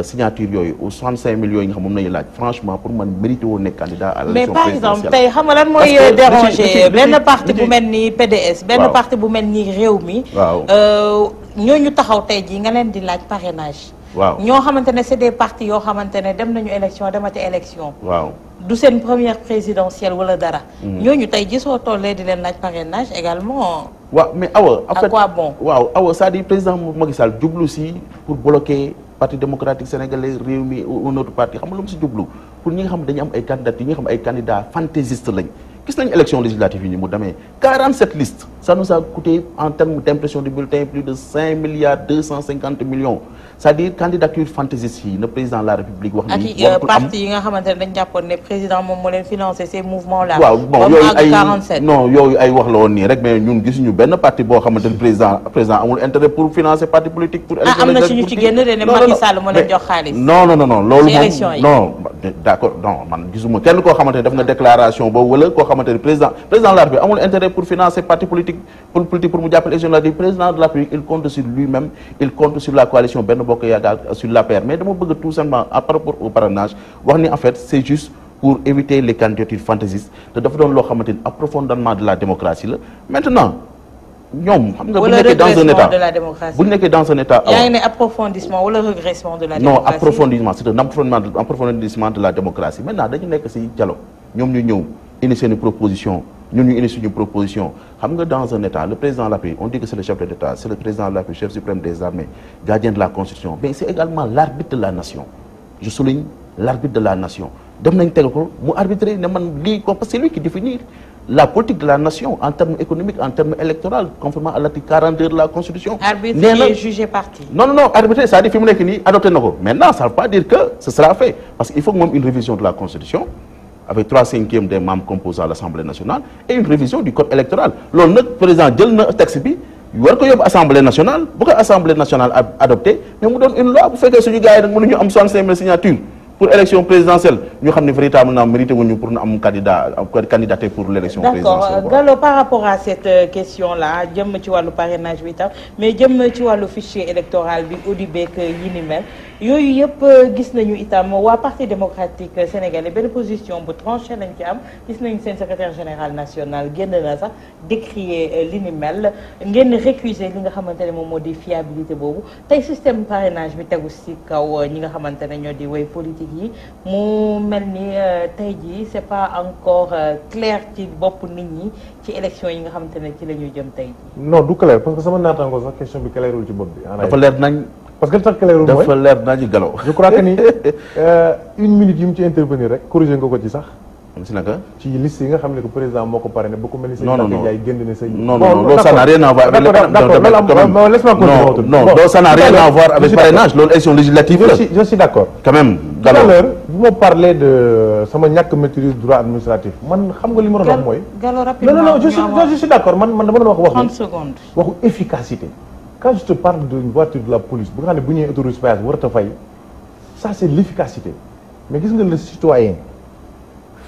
signature yooyu ou 65 000 yooyu nga xam moom nañu laaj franchement pour man mérité woo nekk candidat à l'élection présidentielle. mais par exemple tey xam nga lan mooy déranger benn parti bu mel ni PDS. benn parti bu mel ni Rewmi. waaw ñooñu taxaw tey jii nga leen di laaj parrainage. waaw ñoo xamante ne c'est des partis yoo xamante ne dem nañu élection demati élection. waaw du seen première présidentielle wala dara. ñooñu tey ji soo tollee di leen laaj parrainage également. waaw mais awa en fait à quoi bon. waaw awa c'est-à-dire président Macky Sall jublu si pour bloquer. Parti démocratique sénégalais Rewmi ou un autre parti xam nga lu mu si jublu pour ñi nga xam dañu am ay candidats yi nga xam ay candidats fantaisistes lañ gis nañu élection législative yi ni mu demee 47 listes ça nous a coûté en termes d'impression de bulletin plus de 5,250 millions c'est-à-dire candidature fantaisiste yi na président de la République wax ni ak parti yi nga xamante ne dañ jàppoon ne président moom moo leen financé ces mouvements là. waaw bon yooyu ay non yooyu ay wax la woon nii rek mais ñun gisuñu benn parti boo xamante ne président amul intérêt pour financer parti politique pour élection am na suñu ci génn de ne Macky Sall moo leen jox xaalis. non loolu moom non d'accord non man gisuma kenn koo xamante ne def na déclaration boobu wala koo xamante ne président de la République amul intérêt pour financer parti politique pour mu jàppale élection la président de la République il compte sur lui-même il compte sur la coalition Benno Bokk Yaakaar sur l'APR mais dama bëgg tout simplement par rapport au parrainage wax ni en fait c'est juste pour éviter les candidatures fantaisistes te dafa doon loo xamante ni approfondiement de la démocratie la maintenant ñoom xam nga bu nekkee dans un état bu nekkee dans un état yaa ngi ne approfondissement wala régressement de la démocratie non approfondissement c'est un approfondissement de la démocratie maintenant dañu nekk ci dialogue ñoom ñu ñëw initier une proposition ñun ñu indi suñu proposition xam nga dans un état le président de la République on dit que c'est le chef de l'État c'est le président de la République chef suprême des armées gardien de la constitution mais c'est également l'arbitre de la nation je souligne l'arbitre de la nation dem nañ tegal ko mu arbitrer ne man lii ko parce que c'est lui qui définit la politique de la nation en termes économiques en termes électoraux conformément à l'article 42 de la constitution. arbitre est jugé parti. non arbitrer c'est-à-dire fi mu nekk nii adopté na ko maintenant ça veut pas dire que ce sera fait parce qu'il faut que moom une révision de la constitution avec 3/5 des membres composant l'Assemblée nationale et une révision du code électoral loolu nag président jël na texte bi war ko yóbbu Assemblée nationale bu ko Assemblée nationale adopté mais mu doon une loi bu fekkee suñu gars yi nag mënuñu am 65 000 signatures pour élection présidentielle ñu xam ne véritablement mérité wuñu pour ñu am candidater pour l'élection présidentielle. D'accord Gallo par rapport à cette question là jëm ci wàllu parrainage bi tam mais jëm ci wàllu fichier électoral bi audit beeg yi ni mel yooyu yëpp gis nañu itam waa parti démocratique sénégalais benn position bu tranché lañ ci am gis nañu seen secrétaire général national génn na sax décrier li ni mel ngeen récuser li nga xamante ne moom moo di fiabilité boobu tey système parrainage bi tegu ci kaw ñi nga xamante ne ñoo di way politique yi mu mel ni tey jii c'est pas encore clair ci bopp nit ñi ci élection yi nga xamante ne ci la ñuy jëm tey jii. non du clair parce que sama naataango sax question bi clairul ci bopp bi. dafa leer nañ. parce que li tax clairul mooy dafa leer nañ Gallo. je crois que ni une minute yi mu ci intervenir rek corriger nga ko ci sax. si naka. ci liste yi nga xam ne que président moo ko parrainé ba ku mel ni. non non Ndiaye génn na say. non loolu ça n'a rien à voir avec d'accord laisse-moi continuer. non loolu ça n'a rien à voir avec parrainage loolu élection législative la. je suis d'accord. quand même tout à l'heure bu ma parler de sama ñàkk maîtrise droit administratif man xam nga li ma doon wax mooy. Gallo rapidement non je suis d'accord man dama doon wax. 30 secondes. waxu efficacité. quand je te parle d'une voiture de la police bu nga xam ne bu ñëwee autoroute péage war a fay ça c'est l'efficacité mais gis nga le citoyen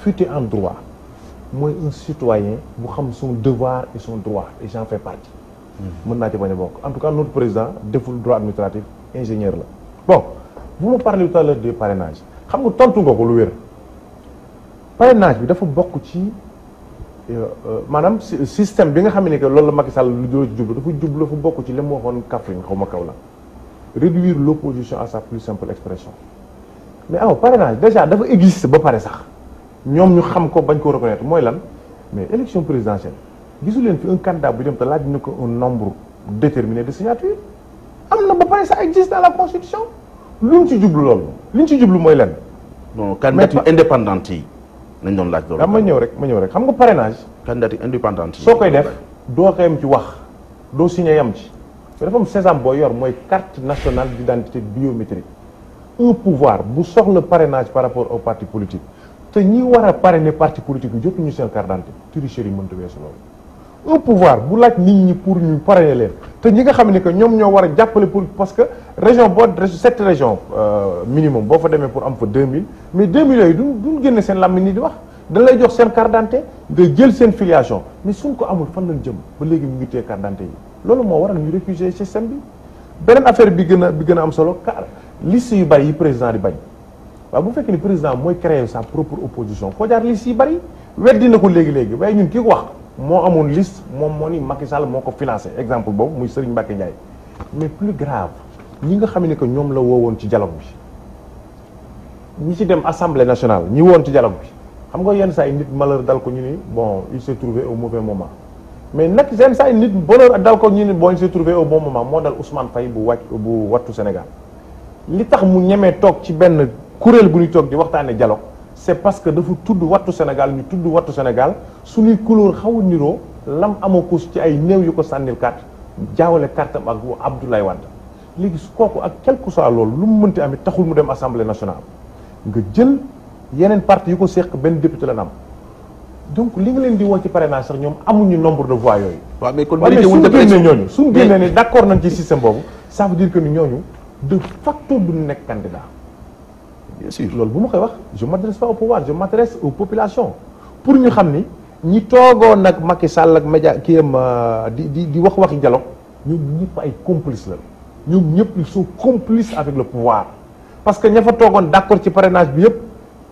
futé en droit mooy un citoyen bu xam son devoir et son droit et j'en fais partie. mën naa ci bañ a bokk en tout cas notre président deful droit administratif ingénieur la. bon vous me parlez tout à l'heure des parrainages xam nga tontu nga ko lu wér parrainage bi dafa bokk ci maanaam système bi nga xam ne que loolu la Macky Sall lu jublu dafa bokk ci li mu waxoon Kaffrine xaw ma kaw la réduire l'opposition à sa plus simple expression mais parrainage déjà dafa existe ba pare sax ñoom ñu xam ko bañ ko reconnaître mooy lan mais élection présidentielle gisu leen fi un candidat bu dem te laaj na ko un nombre déterminé de signatures am na ba pare ça existe dans la constitution lu ñu ci jublu loolu li ñu ci jublu mooy lan. non candidature indépendante yi nañ doon laaj loolu. ma ñëw rek xam nga parrainage. candidature indépendante yi soo koy def doo xeem ci wax doo signé yam ci mais dafa am sésame boo yor mooy carte nationale d'identité biométrique un pouvoir bu soxla parrainage par rapport au parti politique te ñi war a parrainer parti politique bi jotuñu seen carte d'identité tricherie mënta weesu loolu. un pouvoir bu laaj nit ñi pour ñu parrainer leen te ñi nga xam ne que ñoom ñoo war a jàppale pour parce que région boo 7 régions minimum boo fa demee pour am fa 2000 mais 2000 yooyu duñ génne seen làmmiñ ni di wax dañ lay jox seen carte d'identité nga jël seen filiation mais suñ ko amul fan lañ jëm ba léegi mu ngi téye carte d'identité yi loolu moo waral ñu réfugié système bi beneen affaire bi gën a am solo car liste yu bari yi président di bañ waaw bu fekkee ni président mooy créer sa propre opposition foo jaar liste yi bari weddi na ko léegi waaye ñun kii ko wax moo amoon liste moom moo ni Macky Sall moo ko financé exemple boobu muy Serigne Mbacké Ndiaye mais plus grave ñi nga xam ne que ñoom la woowoon ci dialogue bi ñi ci dem assemblée nationale ñi woon ci dialogue bi xam nga yenn saa yi nit malheur dal ko ñu ni bon il s'est trouvé au mauvais moment mais nag yenn saa yi nit bonheur dal ko ñu ni bon il s'est trouvé au bon moment moo dal Ousmane Faye bu wattu Sénégal li tax mu ñemee toog ci benn kuréel bu ñuy toog di waxtaane dialogue c'est parce que dafa tudd wattu Sénégal ñu tudd wattu Sénégal suñuy couleur xaw a niroo lam amakus ci ay néew yu ko sànnil carte jaawale carte am ak bu Abdoulaye Wade léegi su kooku ak quel que soit loolu lu mu mënti amit taxul mu dem assemblée nationale nga jël yeneen parti yu ko seq benn député la am donc li nga leen di woo ci parrainage sax ñoom amuñu nombre de voix yooyu. waaw mais kon suñu génnee ñooñu suñu génnee ni d'accord nañ ci système boobu ça veut dire que ni ñooñu de facto du nekk candidat. bien sûr loolu bu ma koy wax je m'adresse pas au pouvoir je m'adresse aux populations pour ñu xam ni ñi toogoon nag Macky Sall ak média kii am di waxi dialogue ñoom ñëpp ay complices la ñoom ñëpp ils sont complices avec le pouvoir parce que ña fa toogoon d'accord ci parrainage bi yëpp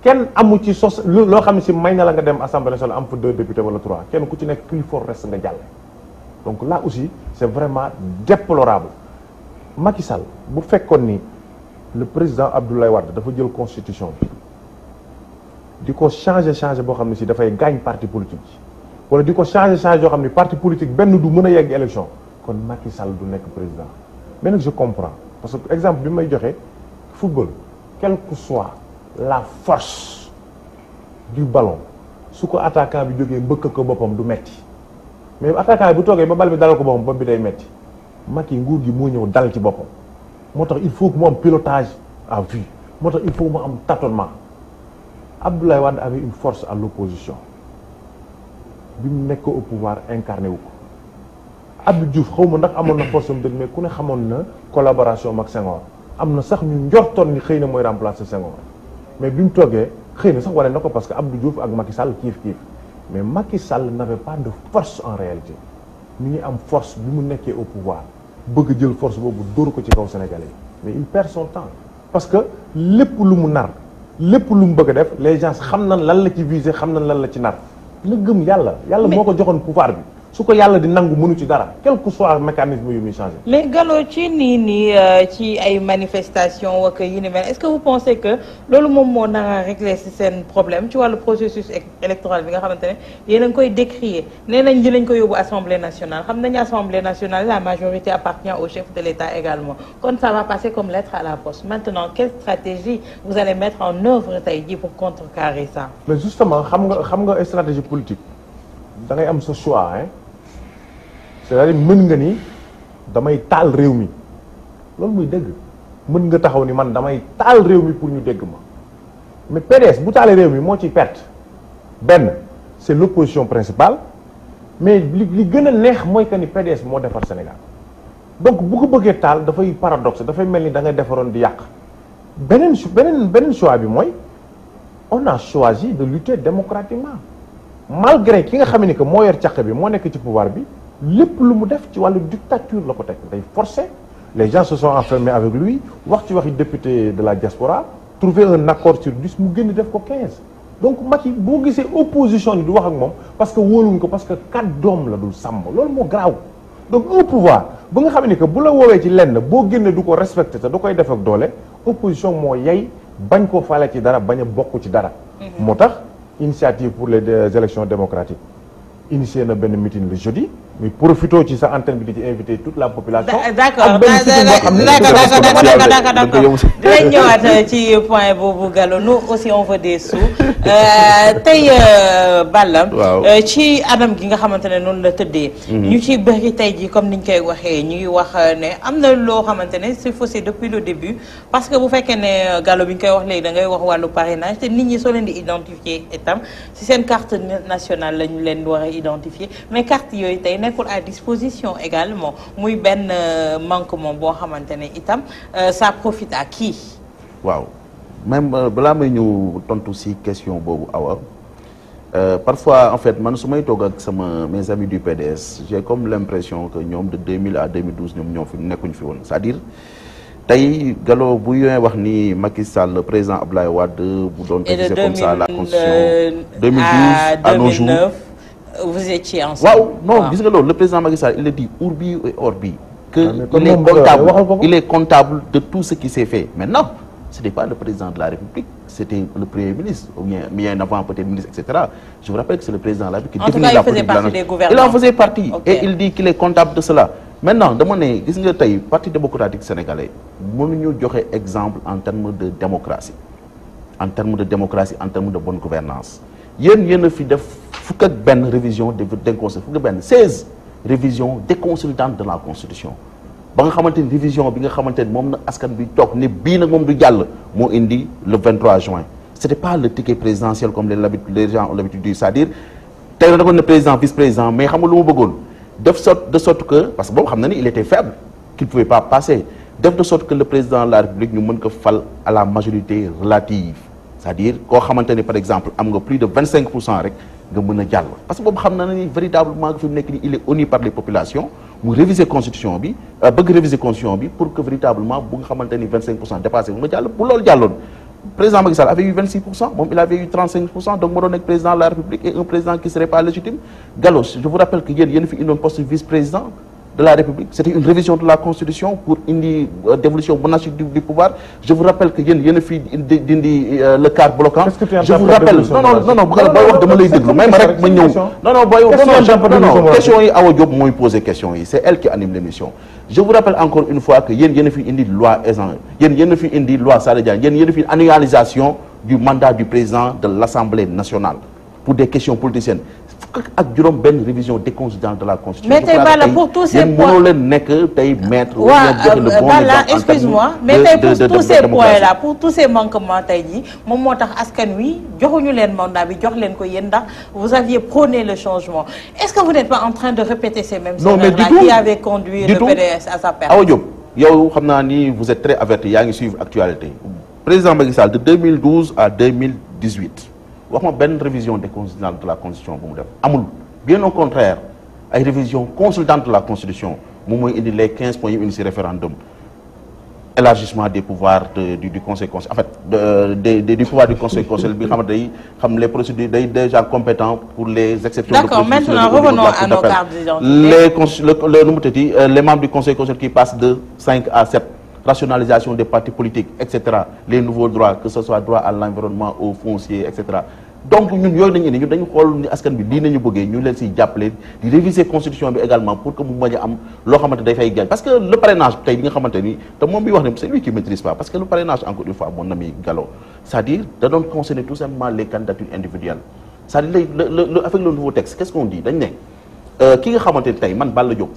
kenn amu ci sos loo xam ne si may na la nga dem assemblée nationale am fa 2 députés wala 3 kenn ku ci nekk plus fort reste nga jàll donc là aussi c'est vraiment déplorable Macky Sall bu fekkoon ni le président Abdoulaye Wade dafa jël constitution bi di ko changer boo xam ne si dafay gaañ parti politique yi wala di ko changer yoo xam ne parti politique benn du mën a yegg élection kon Macky Sall du nekk président mais nag je comprends parce que exemple bi may joxe football quelle que soit la force du ballon su ko attaquant bi jógee mbëkk ko boppam du metti mais attaquant bi bu toogee ba bal bi dalal ko boppam bopp bi day metti Macky nguur gi moo ñëw dal ci boppam moo tax il faut que mu am pilotage à vue moo tax il faut mu am tâtonnement Abdoulaye Wade avait une force à l'opposition bi mu nekk au pouvoir incarné wu ko Abdou Diouf xaw ma ndax amoon na force am mais ku ne xamoon na collaboration ak Senghor am na sax ñu njortoon ni xëy na mooy remplacer Senghor mais bi mu toogee xëy na sax wane na ko parce que Abdou Diouf ak Macky Sall kiif mais Macky Sall n'avait pas de force en réalité mi ngi am force bi mu nekkee au pouvoir bëgg jël force boobu dóor ko ci kaw Sénégalais mais il perd son temps parce que lépp lu mu nar lépp lu mu bëgg a def les gens xam nañ lan la ci visé xam nañ lan la ci nar na gëm yàlla moo ko joxoon pouvoir bi su ko yàlla di nangu mënu ci dara quel que soit mécanisme yu muy changé. mais Gallo ci nii ci ay manifestations ak yi ni mel est-ce que vous pensez que loolu moom moo nar a régler ci seen problème ci wàllu processus électoral bi nga xamante ne yéen a ngi koy décrier nee nañ dinañ ko yóbbu assemblée nationale xam nañu assemblée nationale la majorité appartient au chef de l'État également kon ça va passer comme lettre à la poste maintenant quelle stratégie vous allez mettre en œuvre tey jii pour contrecarrer ça. mais justement xam nga stratégie politique da ngay am sa choix hein. c'est-à-dire mën nga ni damay taal réew mi loolu muy dëgg mën nga taxaw ni man damay taal réew mi pour ñu dégg ma mais PDS bu taalee réew mi moo ciy perte benn c'est l'opposition principale mais li gën a neex mooy que ni PDS moo defar Sénégal donc bu ko bëggee taal dafay paradoxe dafay mel ni da nga defaroon di yàq beneen choix bi mooy on a choisi de lutter démocratiquement malgré ki nga xam ni que moo yor càq bi moo nekk ci pouvoir bi lépp lu mu def ci wàllu dictature la ko teg day forcer les gens se sont enfermés avec lui wax ci waxi député de la diaspora trouver un accord sur 10 mu génn def ko 15 donc Macky boo gisee opposition ni du wax ak moom parce que wóoluñ ko parce que kàddoom la dul sàmm loolu moo garaaw donc un pouvoir ba nga xam ni que bu la woowee ci lenn boo génne du ko respecté te da koy def ak doole opposition moo yey bañ koo faale ci dara bañ a bokk ci dara moo tax initiative pour les élections démocratiques initié na benn meeting le jeudi muy profité ci sa antenne bi di ci invité toute la population. d'accord dinañ ñëwaat ci point boobu Gallo nous aussi on veut des sous tey Balla. ci anam gi nga xamante ne noonu la tëddee. ñu ci bëri tey ji comme niñ koy waxee ñu ngi wax ne am na loo xamante ne c'est faussé depuis le début parce que bu fekkee ne Gallo bi ñu koy wax léegi da ngay wax wàllu parrainage te nit ñi soo leen di identifier itam si seen carte nationale lañu leen war a identifier mais carte yooyu tey nekkul à disposition également muy benn manquement boo xamante ne itam ça profite à qui. waaw même balaa may ñëw tontu si question boobu Awa parfois en fait man su may toog ak mes amis du PDS j'ai comme l'impression que ñoom de 2000 à 2012 ñoom ñoo fi nekkuñ fi woon c'est-à-dire tey Gallo bu yowee wax ni Macky Sall le président Abdoulaye Wade bu doon réviser comme ça la constitution 2012 à nos jours vous étiez ensemble. waaw non gis nga loolu le président Macky Sall il le dit urbi et orbi que il est comptable de tout ce qui s'est fait maintenant ce n'est pas le président de la République c'était le premier ministre ou bien avant peut-être ministre etc. je vous rappelle que c'est le président de la République qui définit la politique de la nation. Il en faisait partie et il dit qu'il est comptable de cela. Maintenant dama ne gis nga tey parti démocratique sénégalais mënuñu joxe exemple en termes de démocratie en termes de bonne gouvernance yéen a fi def fukk ak benn révision fukk ak benn 16 révisions déconsolidantes de la constitution ba nga xamante ni révision bi nga xamante ni moom na askan bi toog ne bii nag moom du jàll moo indi le 23 juin c'était pas le ticket présidentiel comme les gens ont l'habitude de dire c'est-à-dire tey na da ko ne président vice-président mais xam nga lu mu bëggoon de sorte que parce que boobu xam na ni il était faible qu'il pouvait pas passer de sorte que le président de la République ñu mën ko fal à la majorité relative c'est-à-dire koo xamante ne par exemple am nga plus de 25% rek nga mën a jàll parce que boobu xam na ni véritablement fi mu nekk ni il est honni par les populations mu réviser constitution bi bëgg réviser constitution bi pour que véritablement bu nga xamante ni 25% dépassé bu nga jàll bu loolu jàlloon président Macky Sall avait eu 26%, moom il avait eu 35%, donc moo doon nekk président de la République et un président qui serait pas légitime. Gallo, je vous rappelle que yéen fi indoon poste vice-président de la République, c'était une révision de la Constitution pour indi dévolution monarchique du pouvoir. Je vous rappelle que yéen fi dindi le quart bloquant. Je vous rappelle non booy wax dama lay déglu même rek ma ñëw non question yi Awa Diop mooy poser question yi c'est elle qui anime l'émission. Je vous rappelle encore une fois que yéen fi indi loi Ezzan yéen fi indi loi Sada Diagne yéen fi annualisation du mandat du président de l'Assemblée nationale pour des questions politiciennes fukk ak juróom benn révision déconsidérante de la Constitution. mais tey Balla pour tous ces points mënoo leen nekk tey maître. Balla excuse-moi mais tey pour tous ces points là pour tous ces manquements tey jii moom moo tax askan wi joxuñu leen mandat bi jox leen ko yéen ndax vous aviez prôné le changement est-ce que vous n'êtes pas en train de répéter ces mêmes erreurs-là qui avaient conduit le PDS à sa perte. Awa Diop yow xam naa ni vous êtes très averti yaa ngi suivre actualité président Macky Sall de 2012 à 2018. wax ma benn révision déconsidérante de la constitution bu mu def amul bien au contraire ay révision consolidante de la constitution moom mooy indi les 15 points yu indi ci référendum élargissement des pouvoirs du conseil constitutionnel en fait du pouvoir du conseil constitutionnel bi nga xam ne day xam les procédures day déjà compétent pour les exceptions. D'accord, maintenant revenons à nos cartes d'identité. les membres du conseil constitutionnel qui passent de 5 à 7. Rationalisation des partis politiques, etc. Les nouveaux droits, que ce soit droit à l'environnement, au foncier, etc. Donc ñun yooyu nañu indi ñun dañu xool ni askan bi lii nañu bëggee ñu leen siy jàppale di réviser constitution bi également pour que mu bañ a am loo xamante day fay gaañ parce que le parrainage tey bi nga xamante ni te moom bi wax ne c'est lui qui maîtrise pas parce que le parrainage encore une fois mon ami Gallo c'est-à-dire da doon concerner tout simplement les candidatures individuelles c'est-à-dire avec le nouveau texte qu'est-ce qu'on dit dañ ne ki nga xamante ni tey man Balla Diop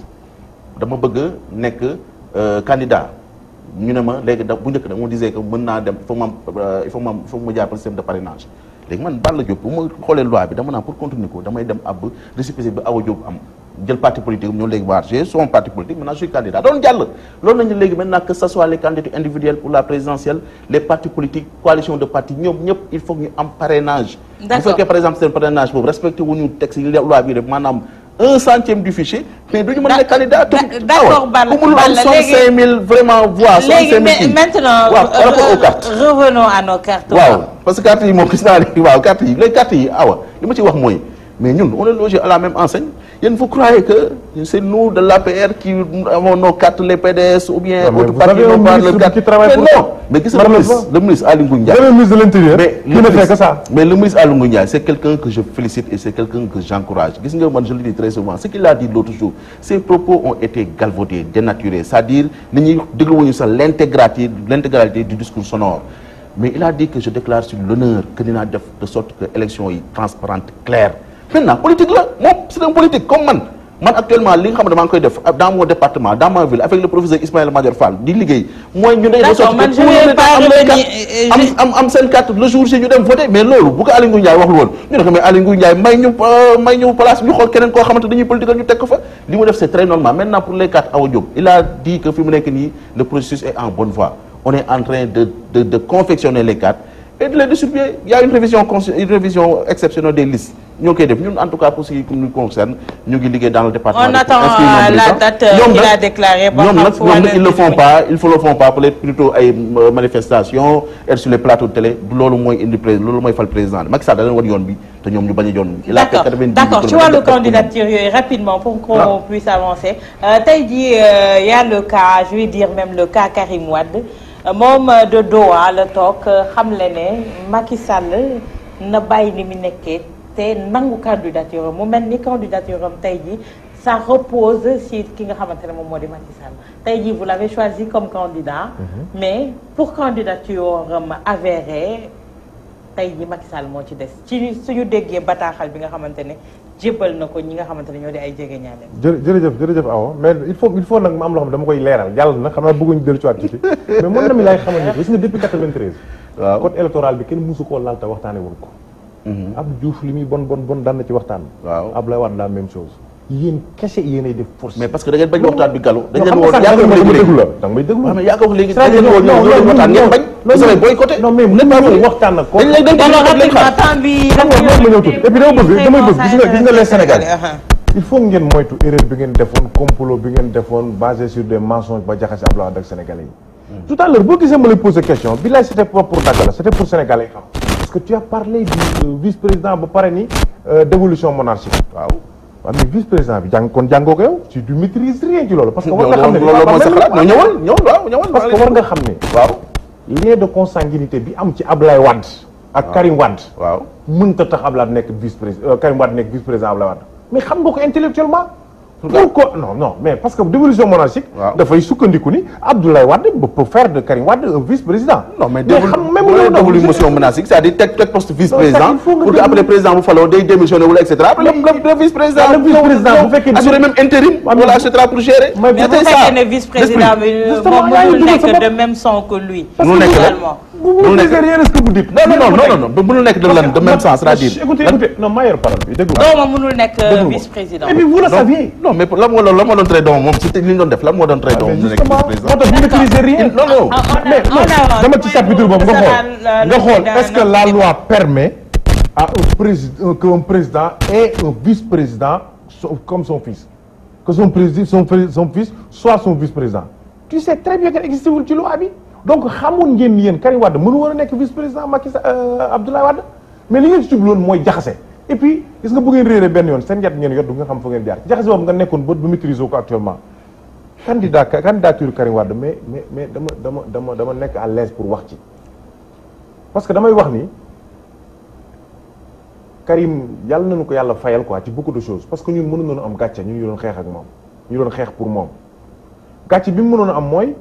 dama bëgg a nekk candidat ñu ne ma léegi bu njëkk da moo disait que mën naa dem il faut ma jaar par système de parrainage léegi man Balla Diop bu ma xoolee loi bi dama naa pour continuer ko damay dem ab récépissé bi Awa Diop am jël parti politique ñoo léegi waar j'ai son parti politique maintenant je suis candidat doon jàll loolu nañu léegi maintenant que ce soit les candidatures individuelles pour la présidentielle les partis politiques coalition de partis ñoom ñëpp il faut que ñu am parrainage bu fekkee par exemple seen parrainage boobu respecté wuñu texte yi loi bi rek maanaam 1/100 du fichier mais duñu mën a nekk candidat d'accord Balla léegi 65 000 vraiment voix 65 000 léegi maintenant waaw par rapport aux cartes revenons à nos cartes waaw parce que cartes yi moom gis naa ne waaw cartes yi les cartes yi awa li ma ci wax mooy mais ñun on est logé à la même enseigne yéen vous croyez que c'est nous de l'APR qui avons nos cartes les PDS ou bien autre parti n'ont pas le carte mais non mais gis nga le ministre Aly Ngouille Ndiaye le ministre de l'Intérieur qui ne fait que ça mais le ministre Aly Ngouille Ndiaye c'est quelqu'un que je félicite et c'est quelqu'un que j'encourage gis nga man je le dis très souvent ce qu'il a dit l'autre jour ses propos ont été galvaudés dénaturés c'est-à-dire nit ñi dégluwuñu sax l'intégralité du discours sonore mais il a dit que je déclare sur l'honneur que dinaa def de sorte que élection yi transparente claire maintenant politique la moom c'est un politique comme man actuellement li nga xam ne maa ngi koy def dans mon département dans ma ville avec le professeur Ismaïla Madior Fall di liggéey mooy ñu day d'accord man je vais pas am seen carte le jour si ñu dem voter mais loolu bu ko Aly Ngouille Ndiaye waxul woon ñu ne ko mais Aly Ngouille Ndiaye may ñu place ñu xool keneen koo xamante dañuy politique ñu teg ko fa li mu def c'est très normal maintenant pour les cartes Awa Diop il a dit que fi mu nekk nii le processus est en bonne voie on est en train de confectionner les cartes et de les distribuer il y a une révision exceptionnelle des listes ñoo koy def ñun en tout cas pour ce qui nous concerne ñu ngi liggéey dans le département. On attend la date qu'il a déclarée. ñoom nag ils le font pas peut-être plutôt ay manifestations être sur les plateaux de télé loolu mooy indi président loolu mooy fal président Macky Sall da leen war yoon bi te ñoom ñu bañ a yoon. d'accord ci wàllu candidature yooyu rapidement pour qu'on puisse avancer tey jii y a le cas je vais dire même le cas Karim Wade moom de Doha la toog xam le ne Macky Sall na bàyyi ni mu nekkee. te nangu candidature mu mel ni candidature am tey jii ça repose si ki nga xamante ne moom moo di Macky Sall tey jii vous l'avez choisi comme candidat mais pour candidature am avérée tey jii Macky Sall moo ci des ci suñu déggee bataaxal bi nga xamante ne jébbal na ko ñi nga xamante ne ñoo di ay jege ñaale. jërëjëf Awa mais il faut nag ma am loo xam ne dama koy leeral jàll na xam naa bëgguñu dellu ci waat ci mais moom na mi lay xamal ni gis nga depuis 93 waaw code électoral bi kenn musu koo laal te waxtaane wuñ ko Abdou Diouf li muy bon daan na ci waxtaan. waaw Abdoulaye Wade la même chose. yéen kese yéenay def force. mais parce que da ngeen bañ waxtaan bi Gallo. dañ leen woon yaa ko déglu la da nga may déglu. mais yaa ko wax léegi dañ leen woon ñoom waxtaan ngeen bañ. vous avez boycotté. non mais mën nañu waxtaan ak ko. dañ leen temps bi xam nga moom la ñëw tuuti et puis damay bëgg gis nga les Sénégalais. il faut ngeen moytu erreur bi ngeen defoon complot bi ngeen defoon basé sur des mensonges ba jaxase Abdoulaye Wade ak Sénégalais yi. tout à l'heure boo gisee ma lay poser question bi laay c'était pas pour Dagala c'était pour Sénégalais yi xam. parce que tu as parlé du vice-président ba pare ni d'évolution monarchique. waaw mais vice-président bi jàngoo ko yow tu maîtrises rien ci loolu. parce que war nga xam ne loolu mooy sa xalaat ñëwal. parce que war nga xam ne. waaw lien de consanguinité bi am ci Ablaye Wade. ak Karim Wade. waaw mënut a tax Ablaye nekk vice-président Karim Wade nekk vice-président Ablaye Wade mais xam nga ko intellectuellement. pourquoi non mais parce que dévolution monarchique. dafay sukkandiku ni Abdoulaye Wade peut faire de Karim Wade un vice-président. non mais dévolution monarchique c'est-à-dire teg poste vice-président pour que après président bu faloo day démissionner wala et cetera après le vice-président bu fekkee assurer même intérim wala et cetera pour gérer. mais bu fekkee ne vice-président bi moom mënul nekk de même son que lui. mënul nekk bu nekk rien est-ce que bu dit. non mënul nekk de même sens c'est-à-dire. écoutez non maa yor parole bi déglu. doomam mënul nekk vice-président. et puis vous le saviez. non mais lan moo doon tere doomam moom c'était li ñu doon def lan moo doon tere doomam mu nekk vice-président. moo tax vous maîtrisez rien. non mais dama ci chapitre boobu nga xool est-ce que la loi permet à un président et un vice-président comme son fils que son fils soit son vice-président. tu sais très bien que existé wul ci loi bi. donc xamoon ngeen ni yéen Karim Wade mënu war a nekk vice-président Macky Abdoulaye Wade mais li ngeen ci jubloon mooy jaxase et puis gis nga bu ngeen réeree benn yoon seen yat ngeen yor du nga xam fa ngeen jaar jaxase boobu nga nekkoon ba maîtriser ko actuellement candidature Karim Wade mais dama nekk à l'aise pour wax ci parce que damay wax ni Karim yàlla nañu ko yàlla fayal quoi ci beaucoup de choses parce que ñun mënu nañu am gàcce ñun ñu doon xeex ak moom ñu doon xeex pour moom gàcce bi mu mënoon am mooy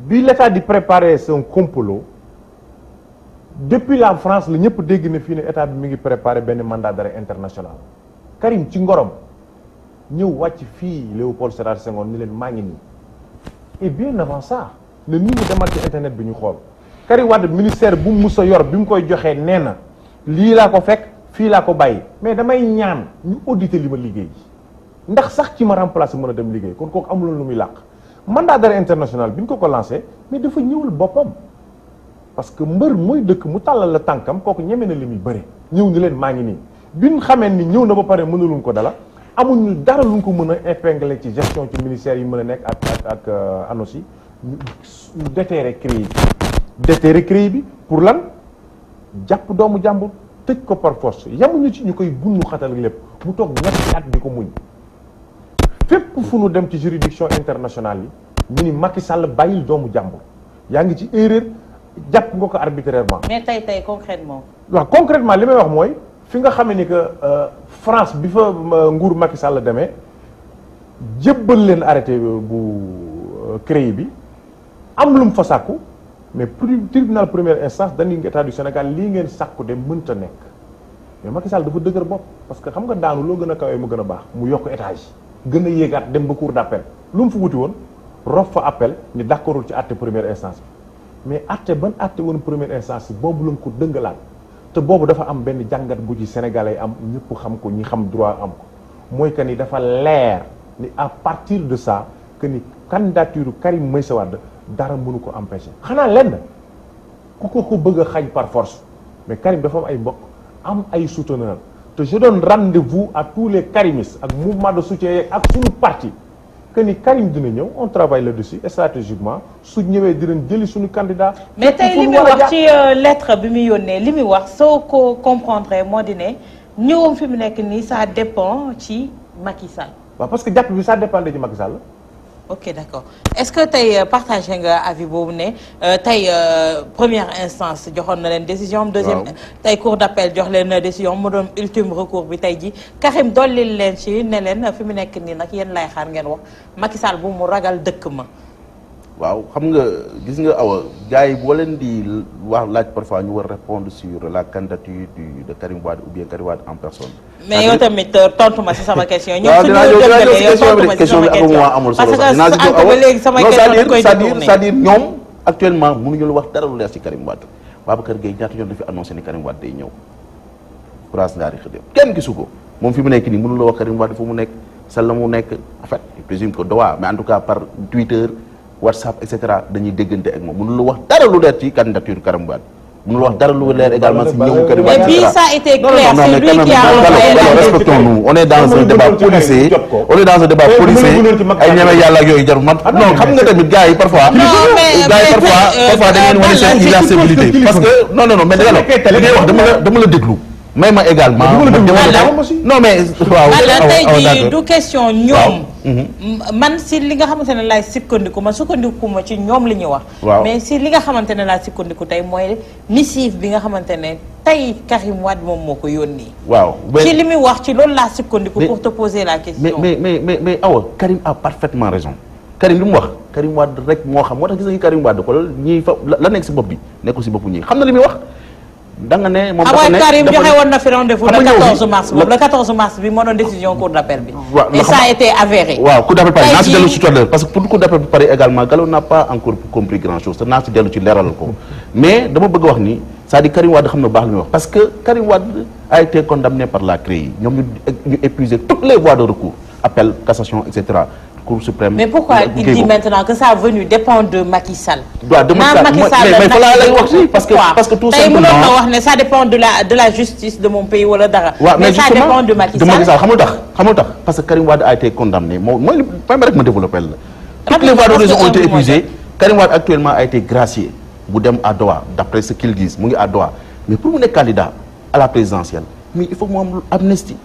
bi l'État di préparer son complot depuis la France la ñëpp dégg na fii ne état bi mi ngi préparer benn mandat d'arrêt international Karim ci ngorom ñëw wàcc fii Léopold Sédar Senghor ni leen maa ngi nii et bien avant ça ne nit ñi demal ci internet bi ñu xool Karim Wade ministère bu mu mus a yor bi mu koy joxee nee na lii laa ko fekk fii laa ko bàyyi mais damay ñaan ñu auditer li ma liggéey ndax sax ci ma remplacer mën a dem liggéey kon kooku amuloon lu muy làq mandat d'arrêt international bi ñu ko lancé mais dafa ñëwal boppam parce que mbër mooy dëkk mu tàllal la tànkam kooku ñeme na li muy bëre ñëw ni leen maa ngi nii bi ñu xamee ni ñëw na ba pare mënuluñ ko dala amuñu dara luñ ko mën a épingler ci gestion ci ministère yi mën a nekk ak ANOCI yi ñu déterré CREI bi pour lan jàpp doomu jàmbur tëj ko par force yamuñu ci ñu koy bunnu xatal lépp mu toog ñetti at di ko muñ fépp fu nu dem ci juridiction internationale yi ñu ni Macky Sall bàyyil doomu jàmbur yaa ngi ci erreur jàpp nga ko arbitrairement. mais tey concrètement. waaw concrètement li may wax mooy fi nga xamee ni que France bi fa nguur Macky Sall demee jébbal leen arrêté bu CREI bi am lu mu fa sàkku mais tribunal première instance dañuy état du Sénégal lii ngeen sàkku de mënta nekk mais Macky Sall dafa dëgër bopp parce que xam nga daanu loo gën a kawee mu gën a baax mu yokk étage gën a yéegaat dem ba cour d'appel lu mu fa wuti woon rof fa appel ni d'accordul ci àtte première instance bi mais àtte ban àtte woon première instance bi boobu lañ ko dëngalaat te boobu dafa am benn jàngat bu ci sénégalais am ñëpp xam ko ñi xam droit am ko mooy que ni dafa leer ni à partir de ça que ni candidature Karim Meïssa Wade dara mënu ko empêcher xanaa lenn ku ko bëgg a xañ par force mais Karim dafa am ay mbokk am ay souteneurs te je donne rendez-vous à tous les karimistes ak mouvement de soutien yeeg ak suñu parti que ni Karim dina ñëw on travaille là-dessus stratégiquement su ñëwee dinañ jëli suñu candidat. mais tey li muy wax ci lettre bi muy yónnee li muy wax soo ko comprendre moo di ne ñëwam fi mu nekk nii ça dépend ci Macky Sall. waaw parce que jàpp bi ça dépend ci Macky Sall. ok d'accord est-ce que tey partagé nga avis boobu ne tey première instance joxoon na leen décision deuxième tey cour d'appel jox leen décision mu doon ultime recours bi tey ji Karim dollil leen ci ne leen fi mu nekk nii nag yéen lay xaar ngeen wax Macky Sall bu mu ragal dëkk ma. waaw xam nga gis nga awa gars yi boo leen di wax laaj parfois ñu war répondre sur la candidature de Karim Wade ou bien Karim Wade en personne. mais yow tamit tontu ma ci sama question. waaw dinaa ñëw question bi ak moi amul solo sax dinaa si ba léegi sama question dañ koy détourné c'est-à-dire ñoom actuellement mënuñu la wax dara lu leer ci Karim Wade Babacar Gueye ñaata yoon dafi annoncé ni Karim Wade day ñëw France ndaari xëdem kenn gisu ko moom fi mu nekk nii mënu la wax Karim Wade fu mu nekk sa la mu nekk en fait je présume que Doha mais en tout cas par Twitter WhatsApp et cetera dañuy déggante ak moom mënu la wax dara lu leer ci candidature Karim Wade mënu la wax dara lu leer également si ñëwu Karim Wade. mais puis ça a été clair c'est lui qui a envoyé respectons-nous on est dans un débat policier ay ñeme yàlla ak yooyu jarul man non xam nga tamit gars yi parfois parfois da ngeen wane seen irascibilité parce que non mais dama la déglu may ma également non mais waaw tey jii du question ñoom man si li nga xamante ne laay sukkandiku ma ci ñoom li ñuy wax mais si li nga xamante ne laay sukkandiku tey mooy missive bi nga xamante ne tey Karim Wade moom moo ko yónni waaw ci li muy wax ci loolu laa sukkandiku pour te poser la question mais awa Karim a parfaitement raison Karim li mu wax Karim Wade rek moo xam moo tax gis nga Karim Wade xoolal ñii fa la nekk si bopp bi nekkul si boppu ñii xam na li muy wax da nga ne moom dafa ne Karim joxe woon na fi rendez-vous le 14 mars boobu le 14 mars bi moo doon décision cour d'appel bi. et ça a été avéré. waaw cour d'appel pare naa si dellu ci tout à l'heure parce que pour cour d'appel bi pare également Gallo n'a pas encore compris grand chose te naa si dellu ci leeralal ko mais dama bëgg wax ni c'est-à-dire Karim Wade xam na baax li muy wax parce que Karim Wade a été condamné par la CREI ñoom ñu épuiser toutes les voies de recours appel cassation et cetera. Cour suprême. Mais pourquoi il dit maintenant que sa venue dépend de Macky Sall? Mais voilà lay wax ci parce que tout simplement tey mënoon na wax ne ça dépend de la justice de mon pays wala dara. mais ça dépend de Macky Sall. xamul tax parce que Karim Wade a été condamné mooy li même rek ma développé la. toutes les voies de raison ont été épuisées. Karim Wade actuellement a été gracié bu dem à Doha d'après ce qu'ils disent mu ngi à Doha mais pour mu nekk candidat à la présidentielle mais il faut mu am amnistie.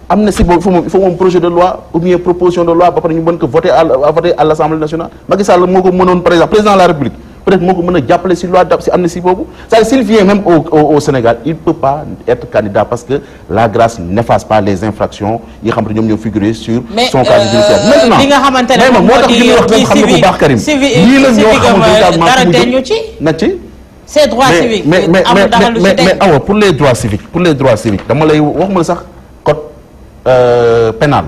amnistie boobu il faut moom projet de loi ou bien proposition de loi ba pare ñu mën ko voter à l'Assemblée nationale Macky Sall moo ko mënoon par exemple président de la République peut-être moo ko mën a jàppale si loi si amnistie boobu c'est-à-dire s'il vient même au Sénégal il peut pas être candidat parce que la grâce n'efface pas les infractions yi nga xamante ñoom ñoo figurer sur son casier judiciaire maintenant li nga xamante ne moom moo tax li ñuy wax moom xam na bu baax Karim lii la ñoo xamul véritablement nag ci c'est droit civique mais awa pour les droits civiques dama lay waxuma la sax pénal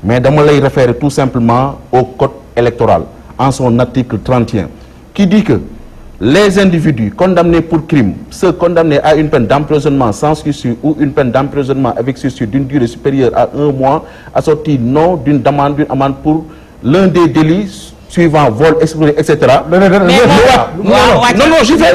mais dama lay référer tout simplement au code électoral en son article 31 qui dit que les individus condamnés pour crime, ceux condamnés à une peine d'emprisonnement sans sursis ou une peine d'emprisonnement avec sursis d'une durée supérieure à 1 mois, assortie non d'une amende pour l'un des délits suivant vol, escroquerie, etc. Mais non, j'y vais.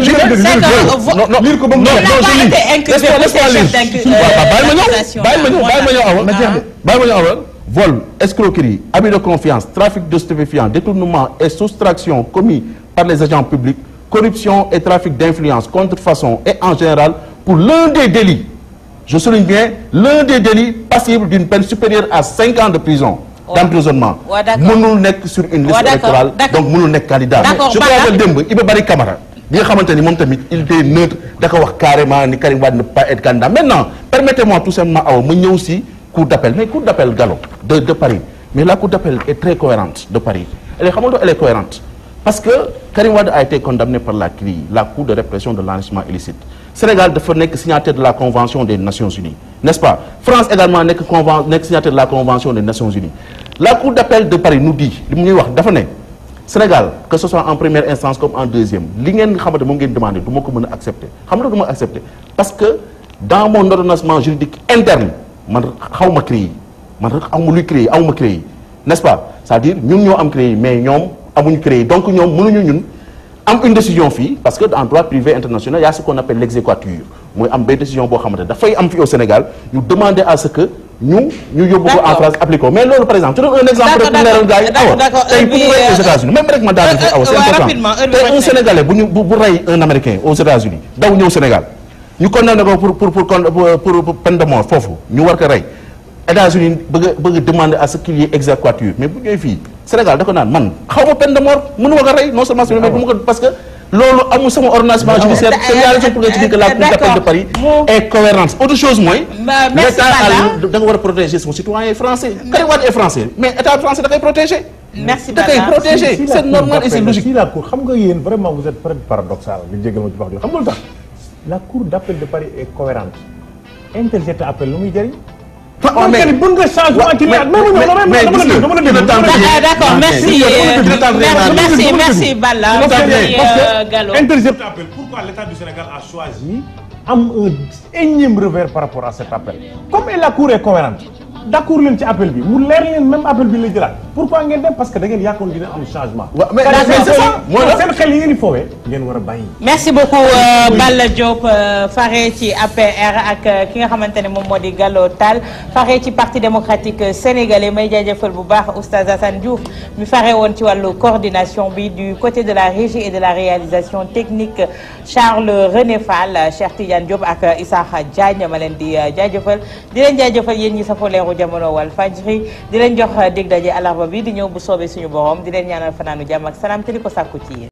Vol, escroquerie, abus de confiance, trafic de stupéfiants, détournement et soustraction commis par les agents publics, corruption et trafic d'influence, contrefaçon et en général pour l'un des délits, je souligne bien, l'un des délits passibles d'une peine supérieure à 5 ans de prison. D'emprisonnement. Mënul nekk sur une liste électorale, donc mënul nekk candidat. Je crois que démb Iba Barry Camara bi nga xamante ni moom tamit il était neutre da ko wax carrément ni Karim Wade ne peut pas être candidat. Maintenant permettez-moi tout simplement awa ma ñëw si cour d'appel, mais cour d'appel Gallo de Paris, mais la cour d'appel est très cohérente de Paris. Elle est cohérente parce que Karim Wade a été condamné par la CREI, la Cour de répression de l'enrichissement illicite. Sénégal dafa nekk signataire de la Convention des Nations Unies, n'est-ce pas? France également nekk signataire de la Convention des Nations Unies. La Cour d'appel de Paris nous dit li mu ñuy wax dafa ne Sénégal que ce soit en première instance comme en deuxième li ngeen xamante moom ngeen demandé du ma ko mën a accepter xam nga du ma accepter parce que dans mon ordonnancement juridique interne man xaw ma CREI man rek aw ma luy CREI aw ma CREI, n'est-ce pas? C'est-à-dire ñun ñoo am CREI mais ñoom amuñu CREI, donc ñoom mënuñu ñun am une décision fii parce que en droit privé international il y a ce qu'on appelle l'exéquatur mooy am benn décision boo xamante dafay am fii au Sénégal ñu demander à ce que ñu yóbbu ko en France appliqué ko mais loolu par exemple je donne un exemple rek pour leeral gars yi awa tey bu ñu rey aux États-Unis même rek ma daal awa c'est important tey un Sénégalais bu rey un Américain aux États-Unis daw ñëw Sénégal ñu condamné ko pour peine de mort foofu ñu war ko rey États-Unis bëgg a demander à ce qu'il y ait exéquatur mais bu ñëwee fii Sénégal da ko naan man xaw ma peine de mort mënu ma ko rey non seulement mais bu ma ko parce que loolu amul sama ordonnancement judiciaire c'est la raison pour laquelle que la Cour d'appel de Paris est cohérente. Autre chose mooy l'État da nga war a protéger son citoyen français. Karim Wade est français mais État français da koy protéger. Merci da koy protéger c'est normal et c'est logique. Si la Cour xam nga yéen vraiment vous êtes très paradoxal li jégal ma ci wax xam nga lu tax la Cour d'appel de Paris est cohérente interjeté appel lu muy jëriñ. D'accord, merci Balla. Intercept appel. Pourquoi l'État du Sénégal a choisi un énième revers par rapport à cet appel? Comme la Cour est cohérente, d'accord leen ci appel bi mu leer leen même appel bi la jëlaat pourquoi ngeen dem parce que da ngeen yaakaar dina am changement. mais c'est ça seen xel yi ngeen di foowee ngeen war a bàyyi. merci beaucoup Balla Diop fare ci APR ak ki nga xamante ne moom moo di Gallo Tall fare ci Parti démocratique sénégalais may jaajëfal bu baax Oustaz Assane Diouf mi fare woon ci wàllu coordination bi du côté de la régie et de la réalisation technique Charles René Fall Cheikh Tidiane Diop ak Issakha Diagne ma leen di jaajëfal di leen jaajëfal yéen ñi safoo leeru jamono Walfadjri di leen jox dégg daje àllarba bi di ñëw bu soobee suñu borom di leen ñaanal fanaanu jàmm ak salaam te di ko sàkku ci yéen